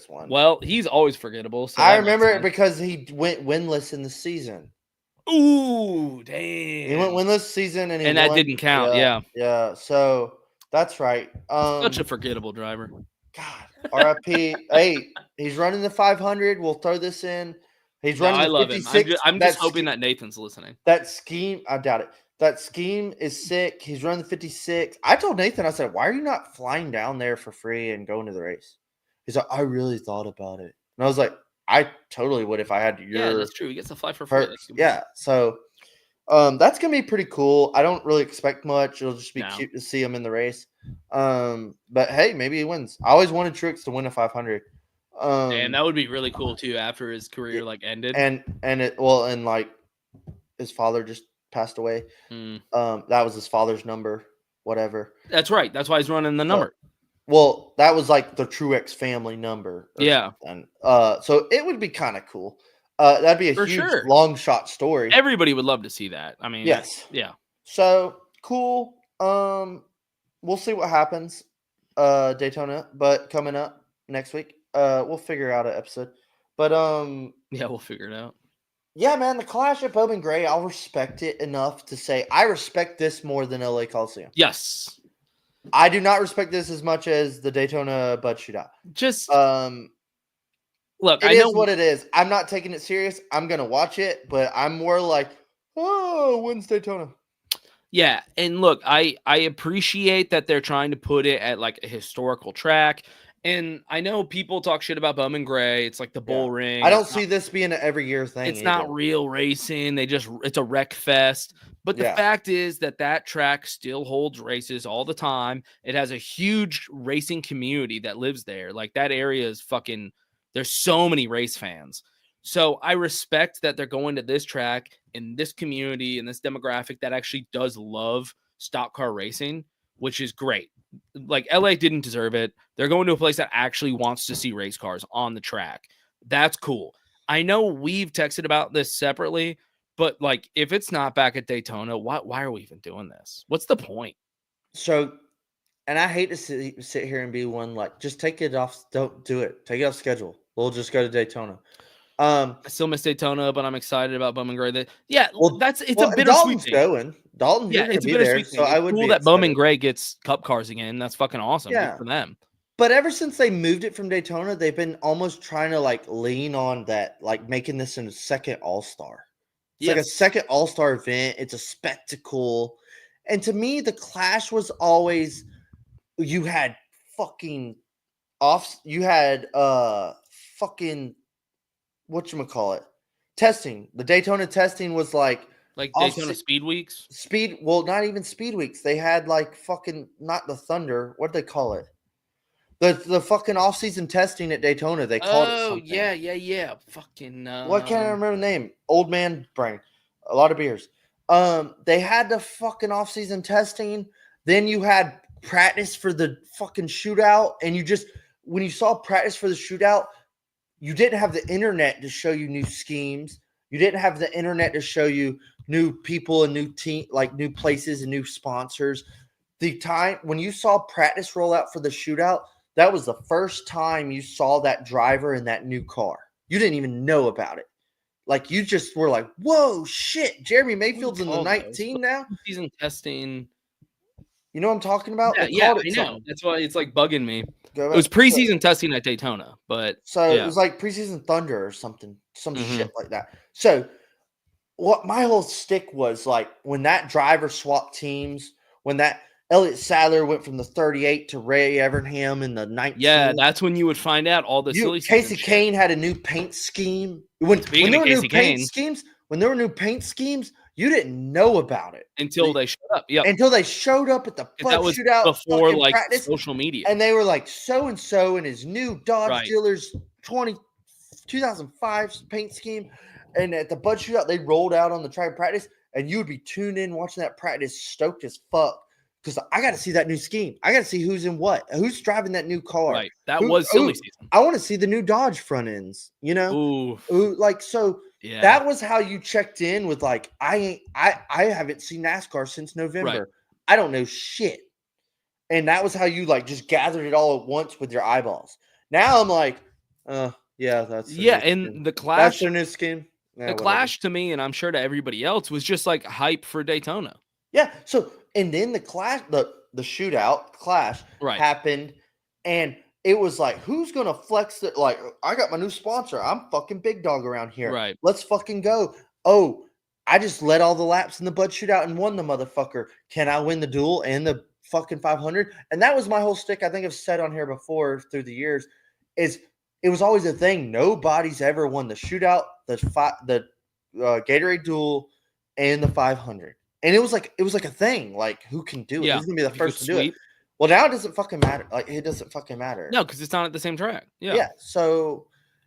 won. Well, he's always forgettable. So I remember it because he went winless in the season. Ooh, damn. He went winless season and won. that didn't count. Yeah. So that's right. Such a forgettable driver. God, RIP. Hey, he's running the 500. We'll throw this in. He's running the 56. Him. I'm just hoping that Nathan's listening. That scheme, I doubt it. That scheme is sick. He's running the 56. I told Nathan, I said, why are you not flying down there for free and going to the race? He's like, I really thought about it. And I was like, I totally would if I had your. Yeah, that's true. He gets to fly for free. Yeah. So that's going to be pretty cool. I don't really expect much. It'll just be cute to see him in the race. But hey, maybe he wins. I always wanted Truex to win a 500. And that would be really cool too after his career ended. And like his father just passed away. That was his father's number, whatever. That's right. That's why he's running the number. Well, that was like the Truex family number. Something. So it would be kind of cool. That'd be a huge long shot story. Everybody would love to see that. I mean, yes. Yeah. So cool. We'll see what happens. Daytona, but coming up next week, we'll figure out an episode. But yeah, we'll figure it out. Yeah, man, the clash at Bowman Gray, I'll respect it enough to say I respect this more than LA Coliseum. Yes. I do not respect this as much as the Daytona Bud Shootout. Just look, I know what it is. I'm not taking it serious. I'm gonna watch it, but I'm more like, oh, when's Daytona? Yeah, and look, I appreciate that they're trying to put it at like a historical track. And I know people talk shit about Bowman Gray. It's like the bull ring. I don't see this being an every year thing. It's not real racing. It's a wreck fest. But the fact is that track still holds races all the time. It has a huge racing community that lives there. Like that area is fucking, there's so many race fans. So I respect that they're going to this track in this community and this demographic that actually does love stock car racing, which is great. Like LA didn't deserve it. They're going to a place that actually wants to see race cars on the track. That's cool. I know we've texted about this separately, but like if it's not back at Daytona, why are we even doing this? What's the point? So, and I hate to sit here and be one like, just take it off. Don't do it. Take it off schedule. We'll just go to Daytona. I still miss Daytona, but I'm excited about Bowman Gray. It's a bittersweet Dalton's thing. going. Dalton, you're going to be there, so I would cool be that excited. Bowman Gray gets cup cars again. That's fucking awesome. Good for them. But ever since they moved it from Daytona, they've been almost trying to like lean on that, like making this a second All-Star. It's like a second All-Star event. It's a spectacle. And to me, the Clash was always you had fucking whatchamacallit, testing. The Daytona testing was like Daytona Speed Weeks? Not even Speed Weeks. They had like fucking, not the Thunder. What do they call it? The fucking off-season testing at Daytona. They called it something. Yeah. Fucking. What can't I remember the name? Old man brain. A lot of beers. They had the fucking off-season testing. Then you had practice for the fucking shootout. And when you saw practice for the shootout, you didn't have the internet to show you new schemes. You didn't have the internet to show you new people and new team, like new places and new sponsors. The time when you saw practice roll out for the shootout, that was the first time you saw that driver in that new car. You didn't even know about it. Like you just were like, whoa, shit. Jeremy Mayfield's in the 19 now. Season testing. You know what I'm talking about? Yeah, I know. That's why it's like bugging me. It was preseason testing at Daytona, but it was like preseason Thunder or something, some shit like that. So what my whole stick was like when that driver swapped teams, when that Elliott Sadler went from the 38 to Ray Evernham in the 19. Yeah, that's when you would find out all the silly Casey Kane had a new paint scheme. When there were new paint schemes, you didn't know about it until they showed up. Yeah, until they showed up at the shootout before like practice, social media, and they were like so and so in his new Dodge dealers 2005 paint scheme, and at the Bud Shootout they rolled out on the track practice, and you would be tuned in watching that practice, stoked as fuck because I got to see that new scheme. I got to see who's in what, who's driving that new car. Right. That was silly season. I want to see the new Dodge front ends. Ooh. Like so. Yeah. That was how you checked in with like I haven't seen NASCAR since November. Right. I don't know shit. And that was how you like just gathered it all at once with your eyeballs. Now I'm like, yeah, that's and the Clash. That's their new scheme. Yeah, the Clash to me, and I'm sure to everybody else, was just like hype for Daytona. Yeah. So and then the Clash, the shootout Clash happened, and it was like, who's gonna flex it? Like, I got my new sponsor. I'm fucking big dog around here. Right. Let's fucking go. Oh, I just led all the laps in the Bud shootout and won the motherfucker. Can I win the duel and the fucking 500? And that was my whole stick. I think I've said on here before through the years, is it was always a thing. Nobody's ever won the shootout, the Gatorade duel, and the 500. And it was like a thing. Like, who can do it? Who's gonna be the first to do it? Well, now it doesn't fucking matter. Like, it doesn't fucking matter. No, because it's not at the same track. Yeah. Yeah. So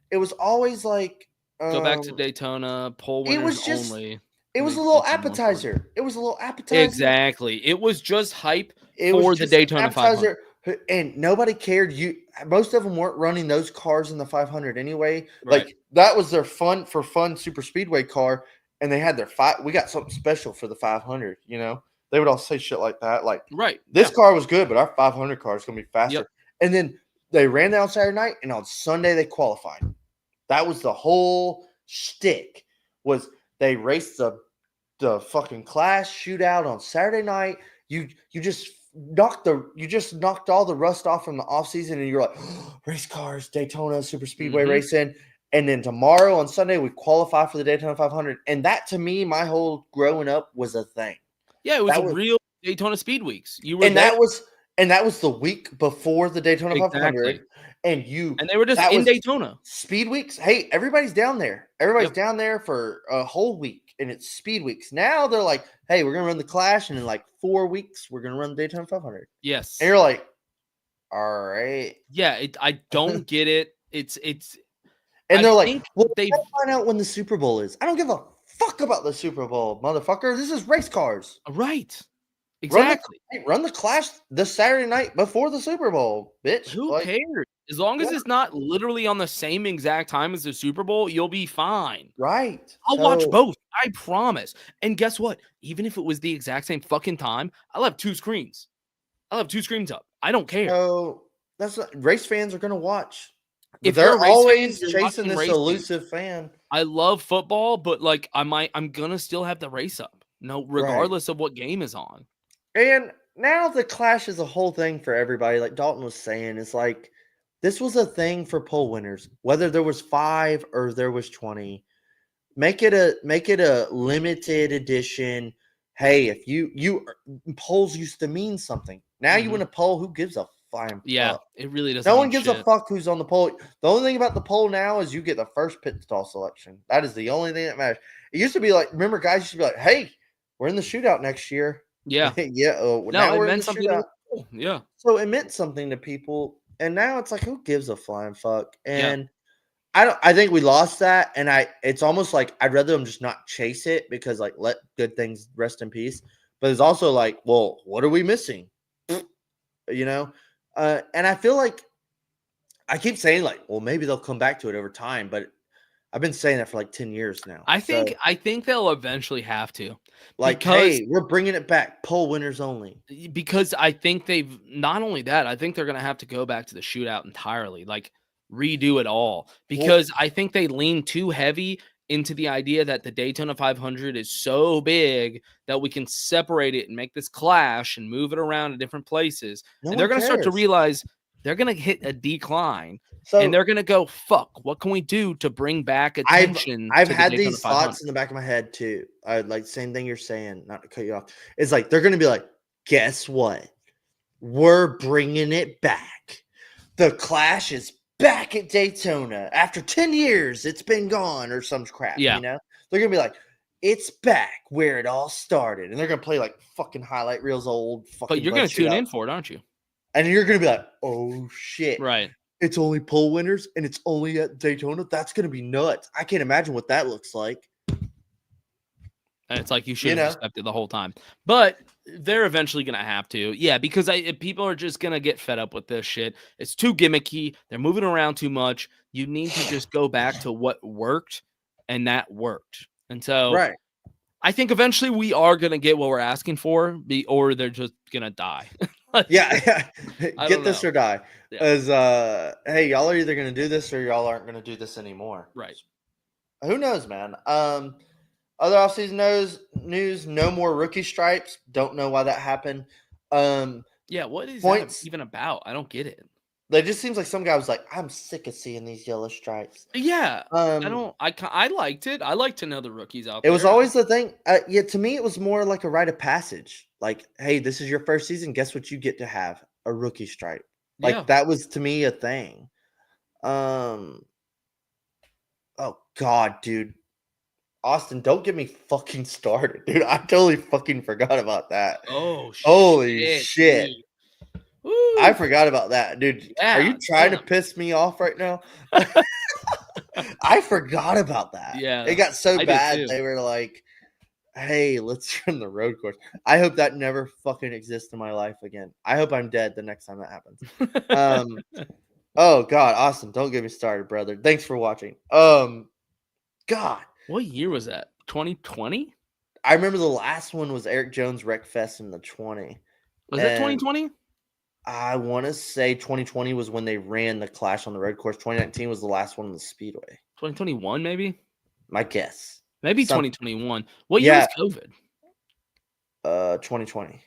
it was always like, go back to Daytona, pole winners only. It was a little appetizer. It was a little appetizer. Exactly. It was just hype for the Daytona 500. And nobody cared. Most of them weren't running those cars in the 500 anyway. Right. Like, that was their fun super speedway car, and they had their we got something special for the 500. They would all say shit like that. Like, this car was good, but our 500 car is gonna be faster. Yep. And then they ran that on Saturday night, and on Sunday they qualified. That was the whole shtick. Was they raced the fucking Clash shootout on Saturday night. You just knocked all the rust off from the offseason, and you're like, race cars, Daytona, super speedway racing. And then tomorrow on Sunday, we qualify for the Daytona 500. And that, to me, my whole growing up was a thing. Yeah, it was real Daytona Speed Weeks. That was the week before the Daytona 500. And they were just in Daytona. Speed Weeks. Hey, everybody's down there. Everybody's down there for a whole week, and it's Speed Weeks. Now they're like, hey, we're gonna run the Clash, and in like 4 weeks, we're gonna run the Daytona 500. Yes. And you're like, all right. Yeah, I don't get it. It's and they're like, well, they find out when the Super Bowl is. I don't give a fuck about the Super Bowl, motherfucker. This is race cars. Right. Exactly. Run the Clash this Saturday night before the Super Bowl, bitch. Who cares? As long as it's not literally on the same exact time as the Super Bowl, you'll be fine. Right. I'll watch both. I promise. And guess what? Even if it was the exact same fucking time, I'll have 2 screens. I'll have 2 screens up. I don't care. So that's what race fans are going to watch. If they're always chasing this elusive fan. I love football, but like I'm gonna still have the race up. No, regardless of what game is on. And now the Clash is a whole thing for everybody. Like Dalton was saying, it's like this was a thing for poll winners. Whether there was 5 or there was 20, make it a limited edition. Hey, if you polls used to mean something. Now you win a poll, who gives a flying fuck? It really doesn't. No one gives a fuck who's on the poll. The only thing about the poll now is you get the first pit stall selection. That is the only thing that matters. It used to be like, remember, guys used to be like, "Hey, we're in the shootout next year." Yeah, yeah. Now we're in the shootout. Yeah. So it meant something to people, and now it's like, who gives a flying fuck? And I think we lost that, and it's almost like I'd rather them just not chase it because like let good things rest in peace. But it's also like, well, what are we missing? And I feel like I keep saying like, well, maybe they'll come back to it over time, but I've been saying that for like 10 years now. I think they'll eventually have to. Like, hey, we're bringing it back. Poll winners only. Because I think they've not only that, I think they're going to have to go back to the shootout entirely, like redo it all. Because I think they lean too heavy into the idea that the Daytona 500 is so big that we can separate it and make this Clash and move it around to different places. And they're going to start to realize they're going to hit a decline. And they're going to go, fuck, what can we do to bring back attention? I've had these thoughts in the back of my head too. I like same thing you're saying, not to cut you off. It's like, they're going to be like, guess what? We're bringing it back. The Clash is back at Daytona after 10 years. It's been gone or some crap. Yeah. They're going to be like, it's back where it all started. And they're going to play like fucking highlight reels, old fucking. But you're going to tune in for it, aren't you? And you're going to be like, oh shit. Right. It's only poll winners and it's only at Daytona. That's going to be nuts. I can't imagine what that looks like. And it's like you should have expected the whole time. But They're eventually going to have to. Yeah, because people are just going to get fed up with this shit. It's too gimmicky. They're moving around too much. You need to just go back to what worked, and that worked. And so Right. I think eventually we are going to get what we're asking for, or they're just going to die. Yeah. I Get don't this know. or die. Yeah. As hey, y'all are either gonna do this or y'all aren't gonna do this anymore. Right. Who knows, man? Other offseason news, no more rookie stripes. Don't know why that happened. Yeah, what is Points. that even about? I don't get it. It just seems like some guy was like, I'm sick of seeing these yellow stripes. Yeah, I liked it. I like to know the rookies out It there. was always the thing. Yeah, to me, it was more like a rite of passage. Like, hey, this is your first season. Guess what you get to have? A rookie stripe. Like that was to me a thing. Oh God, dude. Austin, don't get me fucking started, dude. I totally fucking forgot about that. Oh, holy shit. I Woo. forgot about that, dude. Yeah, Are you trying to damn. piss me off right now? I forgot about that. Yeah, It got so I did bad. too. They were like, hey, let's run the road course. I hope that never fucking exists in my life again. I hope I'm dead the next time that happens. Oh God, Austin, don't get me started, brother. Thanks for watching. God. What year was that? 2020? I remember the last one was Eric Jones Wreckfest in the 20. Was that 2020? I want to say 2020 was when they ran the Clash on the road course. 2019 was the last one in the Speedway. 2021, maybe? My guess. Maybe 2021. What year was COVID? 2020.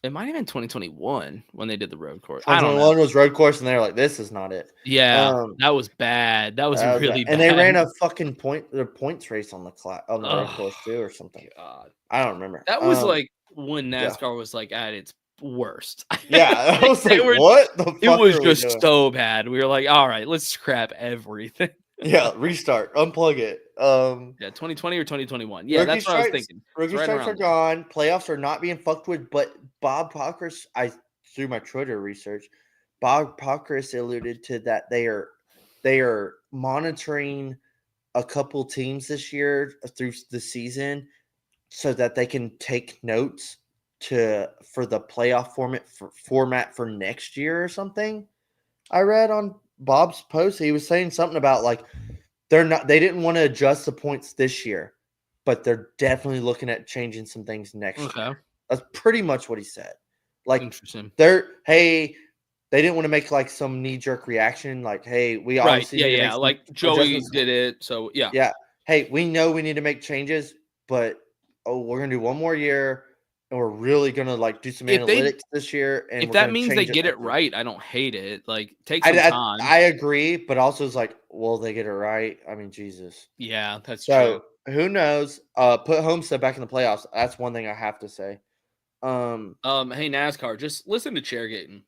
It might have been 2021 when they did the road course. 2021 was road course, and they were like, "This is not it." Yeah, that was bad. That was really bad. And they ran a fucking points race on the road course too, or something. God, I don't remember. That was like when NASCAR was like at its worst. Yeah, I was like, what the fuck? It was just so bad. We were like, all right, let's scrap everything. Yeah, restart, unplug it. Yeah, 2020 or 2021. Yeah, that's what I was thinking. Rookie stripes are gone. Playoffs are not being fucked with. But Bob Pockris, through my Twitter research, Bob Pockris alluded to that they are monitoring a couple teams this year through the season so that they can take notes for the playoff format for next year or something. I read on Bob's post, he was saying something about like they didn't want to adjust the points this year, but they're definitely looking at changing some things next year. That's pretty much what he said. Like, interesting. They didn't want to make like some knee-jerk reaction, like, hey, we obviously like Joey did it. So yeah. Hey, we know we need to make changes, but we're gonna do one more year. And we're really gonna like do some analytics this year. And if that means they get it right, I don't hate it. Like, take some time. I agree, but also it's like, will they get it right? I mean, Jesus. Yeah, that's true. Who knows? Put Homestead back in the playoffs. That's one thing I have to say. Hey NASCAR, just listen to Chairgatin.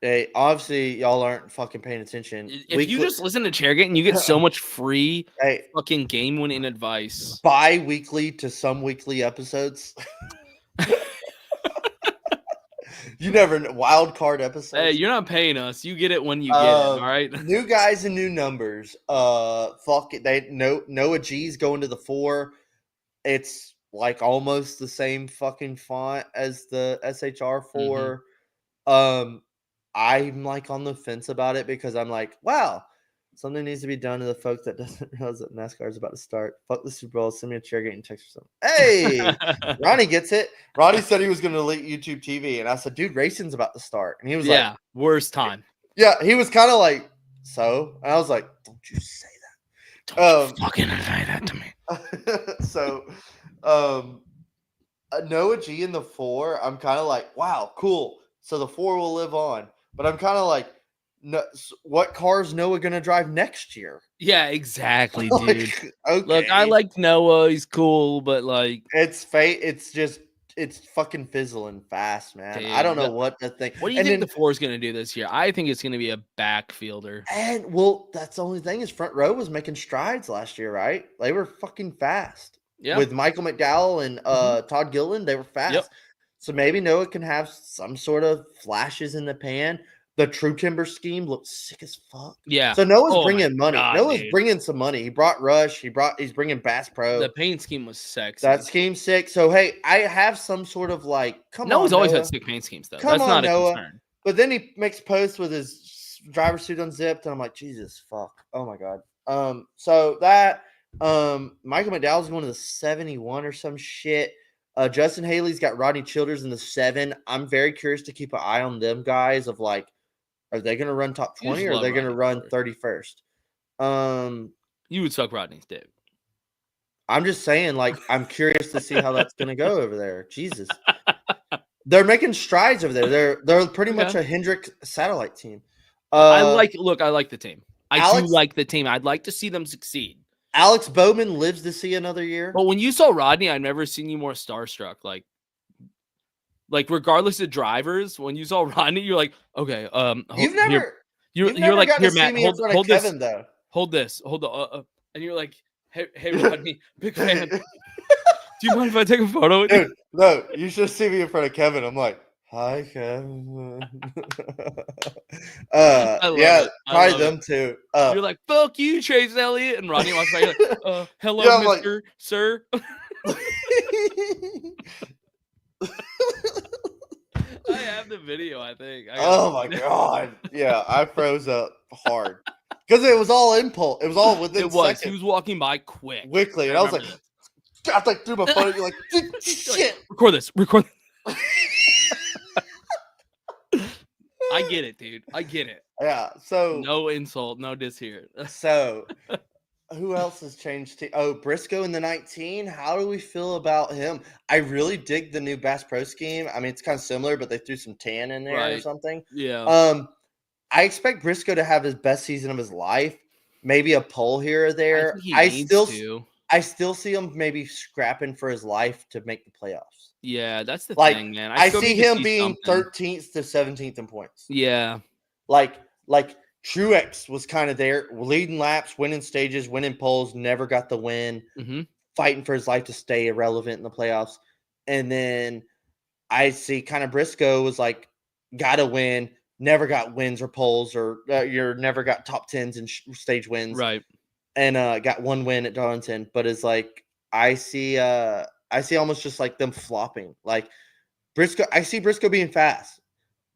Hey, obviously y'all aren't fucking paying attention. If you just listen to Chairgatin, you get so much free fucking game winning advice. Bi-weekly to some weekly episodes. You never know. Wild card episodes. Hey, you're not paying us. You get it when you get it. All right. New guys and new numbers. Fuck it. Noah G's going to the 4. It's like almost the same fucking font as the SHR4. I'm like on the fence about it because I'm like, wow, something needs to be done to the folks that doesn't realize that NASCAR is about to start. Fuck the Super Bowl. Send me a Chairgatin text or something. Hey, Ronnie gets it. Ronnie said he was going to delete YouTube TV. And I said, dude, racing's about to start. And he was like, worst time. Yeah, he was kind of like, so? And I was like, don't you say that. Don't you fucking say that to me. So, Noah G in the 4, I'm kind of like, wow, cool. So the 4 will live on. But I'm kind of like, no, what car is Noah going to drive next year? Yeah, exactly, dude. Like, okay. Look, I like Noah. He's cool, but like, it's fate. It's fucking fizzling fast, man. Dude, I don't know what the thing. What do you think the 4 is going to do this year? I think it's going to be a backfielder. And well, that's the only thing is front row was making strides last year, right? They were fucking fast. Yeah. With Michael McDowell and Todd Gilliland, they were fast. Yep. So maybe Noah can have some sort of flashes in the pan. The True Timber scheme looks sick as fuck. Yeah. So Noah's Oh my bringing money. God, Noah's dude. bringing some money. He brought Rush. He's bringing Bass Pro. The paint scheme was sexy. That scheme's sick. So hey, I have some sort of like, come Noah's on, always Noah. had sick paint schemes though. Come That's on, not a Noah. concern. But then he makes posts with his driver suit unzipped, and I'm like, Jesus fuck. Oh my god. So that Michael McDowell's going to the 71 or some shit. Justin Haley's got Rodney Childers in the 7. I'm very curious to keep an eye on them guys of like, are they going to run top 20 or are they going to run 31st? You would suck Rodney's dick. I'm just saying, like, I'm curious to see how that's going to go over there. Jesus. They're making strides over there. They're pretty much a Hendrick satellite team. I like the team. I do like the team. I'd like to see them succeed. Alex Bowman lives to see another year. But when you saw Rodney, I've never seen you more starstruck. Like regardless of drivers, when you saw Rodney, you're like, okay, You've never like, gotten here, to see Matt, me in front of Kevin, though. Hold this, and you're like, hey, Rodney, big fan. Do you mind if I take a photo with you? Dude, no, you should see me in front of Kevin. I'm like, hi, Kevin. Yeah, probably them too. You're like, fuck you, Chase Elliott, and Rodney walks by. You're like, hello, yeah, Mr. Like, Sir. I have the video, I think. Oh my god. Yeah, I froze up hard. Because it was all impulse. It was all within seconds. He was walking by quickly. And I was like, I like threw my phone. You're like, shit. Record this. I get it, dude. I get it. Yeah. So no insult, no diss here. So who else has changed? Briscoe in the 19. How do we feel about him? I really dig the new Bass Pro scheme. I mean, it's kind of similar, but they threw some tan in there or something. Yeah. I expect Briscoe to have his best season of his life. Maybe a pole here or there. I still see him maybe scrapping for his life to make the playoffs. Yeah, that's the thing, man. I see him being 13th to 17th in points. Yeah. Like Truex was kind of there, leading laps, winning stages, winning poles, never got the win, fighting for his life to stay irrelevant in the playoffs. And then I see kind of Briscoe was like, got to win, never got wins or poles, or you're never got top 10s and stage wins. Right. And got one win at Darlington, but it's like, I see almost just like them flopping. Like Briscoe, I see Briscoe being fast.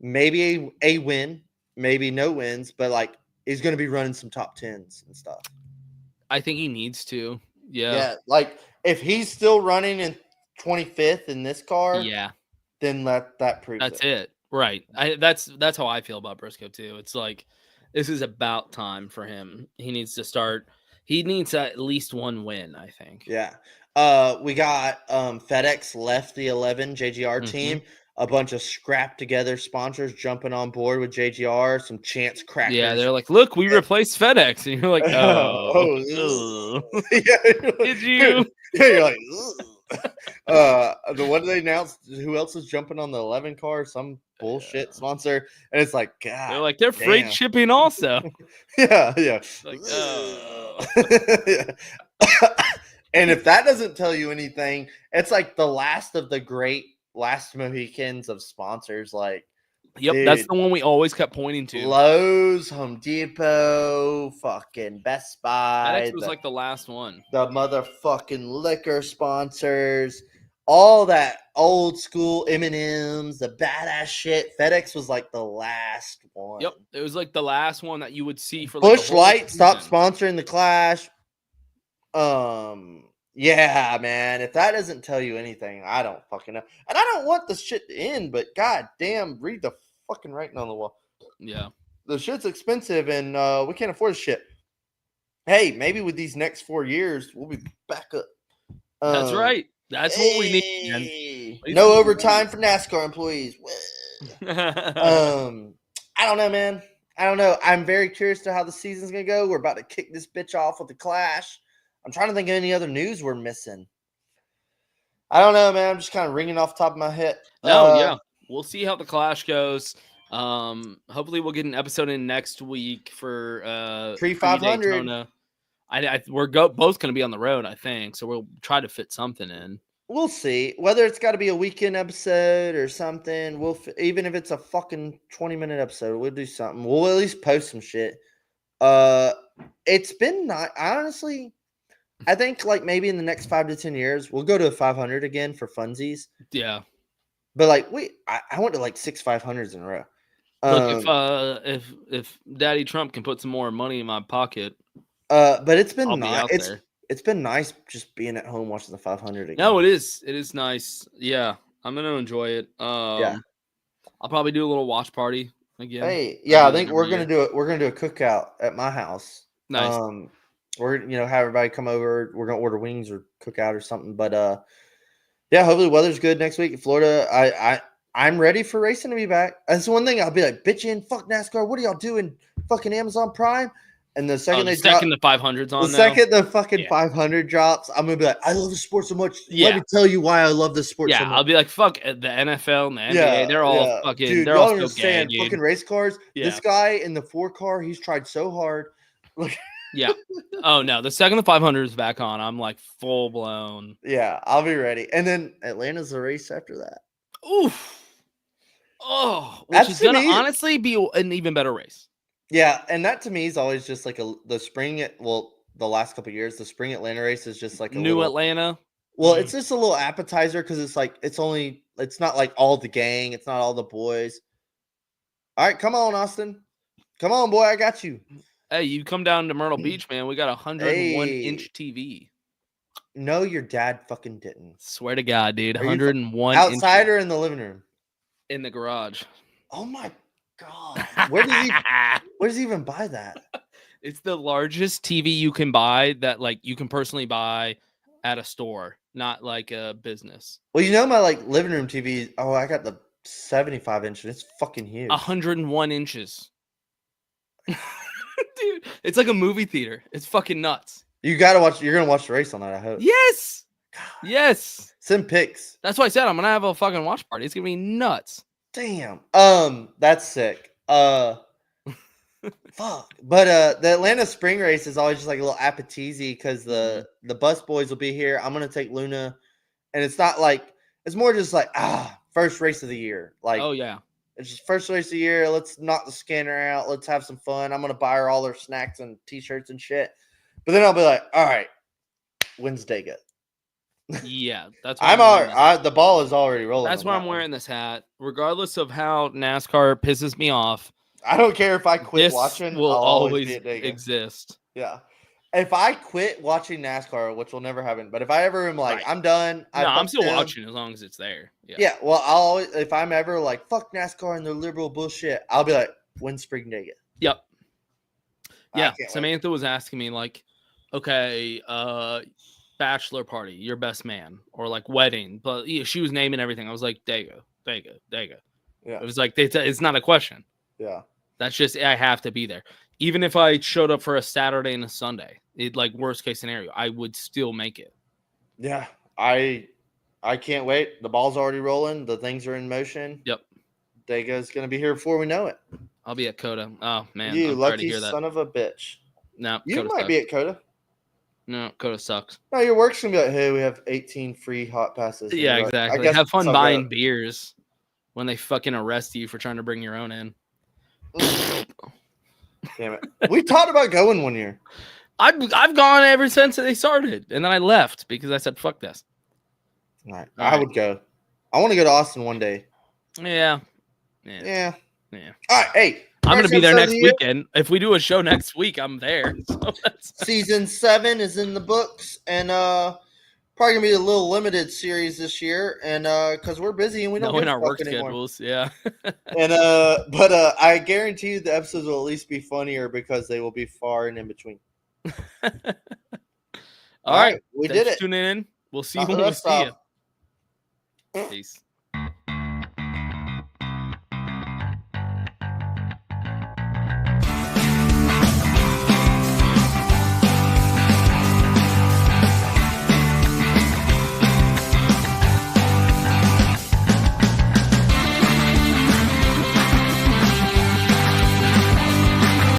Maybe a win, maybe no wins, but like he's going to be running some top 10s and stuff. I think he needs to. Yeah. Yeah. Like if he's still running in 25th in this car, then that proves that's it. Right. That's how I feel about Briscoe too. It's like this is about time for him. He needs to start. He needs at least one win, I think. Yeah. We got FedEx left the 11 JGR team. A bunch of scrap together sponsors jumping on board with JGR. Some chance crackers. Yeah, they're like, look, we replaced FedEx, and you're like, oh. Did you? Yeah, you're like, what did they announce? Who else is jumping on the 11 car? Some bullshit sponsor, and it's like, God, they're like, they're freight shipping also. Yeah. Like, And if that doesn't tell you anything, it's like the last of the great last Mohicans of sponsors. Like, dude, that's the one we always kept pointing to. Lowe's, Home Depot, fucking Best Buy. FedEx was like the last one. The motherfucking liquor sponsors, all that old school M&Ms, the badass shit. FedEx was like the last one. Yep, it was like the last one that you would see for Busch Light stopped sponsoring the Clash. Yeah, man. If that doesn't tell you anything, I don't fucking know. And I don't want this shit to end, but god damn, read the fucking writing on the wall. Yeah. The shit's expensive and we can't afford this shit. Hey, maybe with these next 4 years, we'll be back up. That's right. That's what we need. Man. No overtime for NASCAR employees. I don't know, man. I don't know. I'm very curious to how the season's going to go. We're about to kick this bitch off with the Clash. I'm trying to think of any other news we're missing. I don't know, man. I'm just kind of ringing off the top of my head. Yeah. We'll see how the Clash goes. Hopefully we'll get an episode in next week for pre-500. We're both going to be on the road, I think. So we'll try to fit something in. We'll see whether it's got to be a weekend episode or something. Even if it's a fucking 20-minute episode, we'll do something. We'll at least post some shit. It's been not honestly. I think like maybe in the next 5 to 10 years, we'll go to a 500 again for funsies. Yeah. But like I went to like 6 500s in a row. Look, if Daddy Trump can put some more money in my pocket, but it's been I'll be out nice. there. It's been nice just being at home watching the 500 again. No, it is. It is nice. Yeah, I'm gonna enjoy it. Yeah. I'll probably do a little watch party again. Hey, yeah, I think every we're gonna year. do it. We're gonna do a cookout at my house. Nice. We're have everybody come over. We're gonna order wings or cookout or something. But yeah, hopefully weather's good next week in Florida. I'm ready for racing to be back. That's one thing I'll be like, bitching, fuck NASCAR. What are y'all doing? Fucking Amazon Prime. And the second the 500's on. Second the fucking 500 drops, I'm gonna be like, I love the sport so much. Yeah. Let me tell you why I love this sport so much. I'll be like, fuck the NFL and the NBA. They're all fucking. Dude, they're all so gay, dude. Fucking race cars. Yeah. This guy in the 4 car, he's tried so hard. Yeah. Oh no, the second the 500 is back on, I'm like full blown. Yeah, I'll be ready. And then Atlanta's the race after that. Oof. Oh, which is gonna honestly be an even better race. Yeah, and that to me is always just like the spring. The last couple of years, the spring Atlanta race is just like a new Atlanta. Well, it's just a little appetizer because it's like it's not like all the gang, it's not all the boys. All right, come on, Austin, come on, boy, I got you. Hey, you come down to Myrtle Beach, man. We got a 101-inch TV. No, your dad fucking didn't. Swear to God, dude, 101 outside or in the living room? In the garage. Oh my God, where does he even buy that? It's the largest TV you can buy that like you can personally buy at a store, not like a business. Well, my like living room TV. Oh, I got the 75-inch. It's fucking huge. 101 inches. Dude, it's like a movie theater. It's fucking nuts. You gotta watch. You're gonna watch the race on that, I hope. Yes. God. Yes. Send pics. That's why I said I'm gonna have a fucking watch party. It's gonna be nuts. Damn. That's sick. Fuck. But the Atlanta spring race is always just like a little appetizer because the bus boys will be here. I'm gonna take Luna, and it's not like it's more just like first race of the year. Like, oh yeah, it's just first race of the year. Let's knock the scanner out. Let's have some fun. I'm gonna buy her all her snacks and t-shirts and shit. But then I'll be like, all right, Wednesday good. Yeah, that's. The ball is already rolling. That's why I'm wearing this hat, regardless of how NASCAR pisses me off. I don't care if I quit watching. Will always exist. Yeah, if I quit watching NASCAR, which will never happen, but if I ever am like, I'm done. I'm still watching as long as it's there. Yeah. Well, I'll always, if I'm ever like fuck NASCAR and their liberal bullshit, I'll be like, when's spring day get? Yep. Yeah. Samantha was asking me like, okay, bachelor party, your best man, or like wedding, but she was naming everything. I was like, Dago. Yeah. It was like it's not a question. Yeah. That's just I have to be there. Even if I showed up for a Saturday and a Sunday, like worst case scenario, I would still make it. Yeah. I can't wait. The ball's already rolling. The things are in motion. Yep. Dago's gonna be here before we know it. I'll be at Coda. Oh man. You I'm lucky son of a bitch. No, you Coda might sucks. be at Coda. No, Coda sucks. No, your work's gonna be like, hey, we have 18 free hot passes. And yeah, like, exactly. Have fun buying beers when they fucking arrest you for trying to bring your own in. Damn it. We talked about going one year. I've gone ever since they started, and then I left because I said fuck this. All right. I would go. I want to go to Austin one day. Yeah. All right, hey. I'm gonna be there next weekend. If we do a show next week, I'm there. So Season 7 is in the books, and probably gonna be a little limited series this year, and because we're busy and we don't in our work anymore. schedules, yeah. And but I guarantee you the episodes will at least be funnier because they will be far and in between. All right, we did it. Tuning in. We'll see you when we see you. Peace.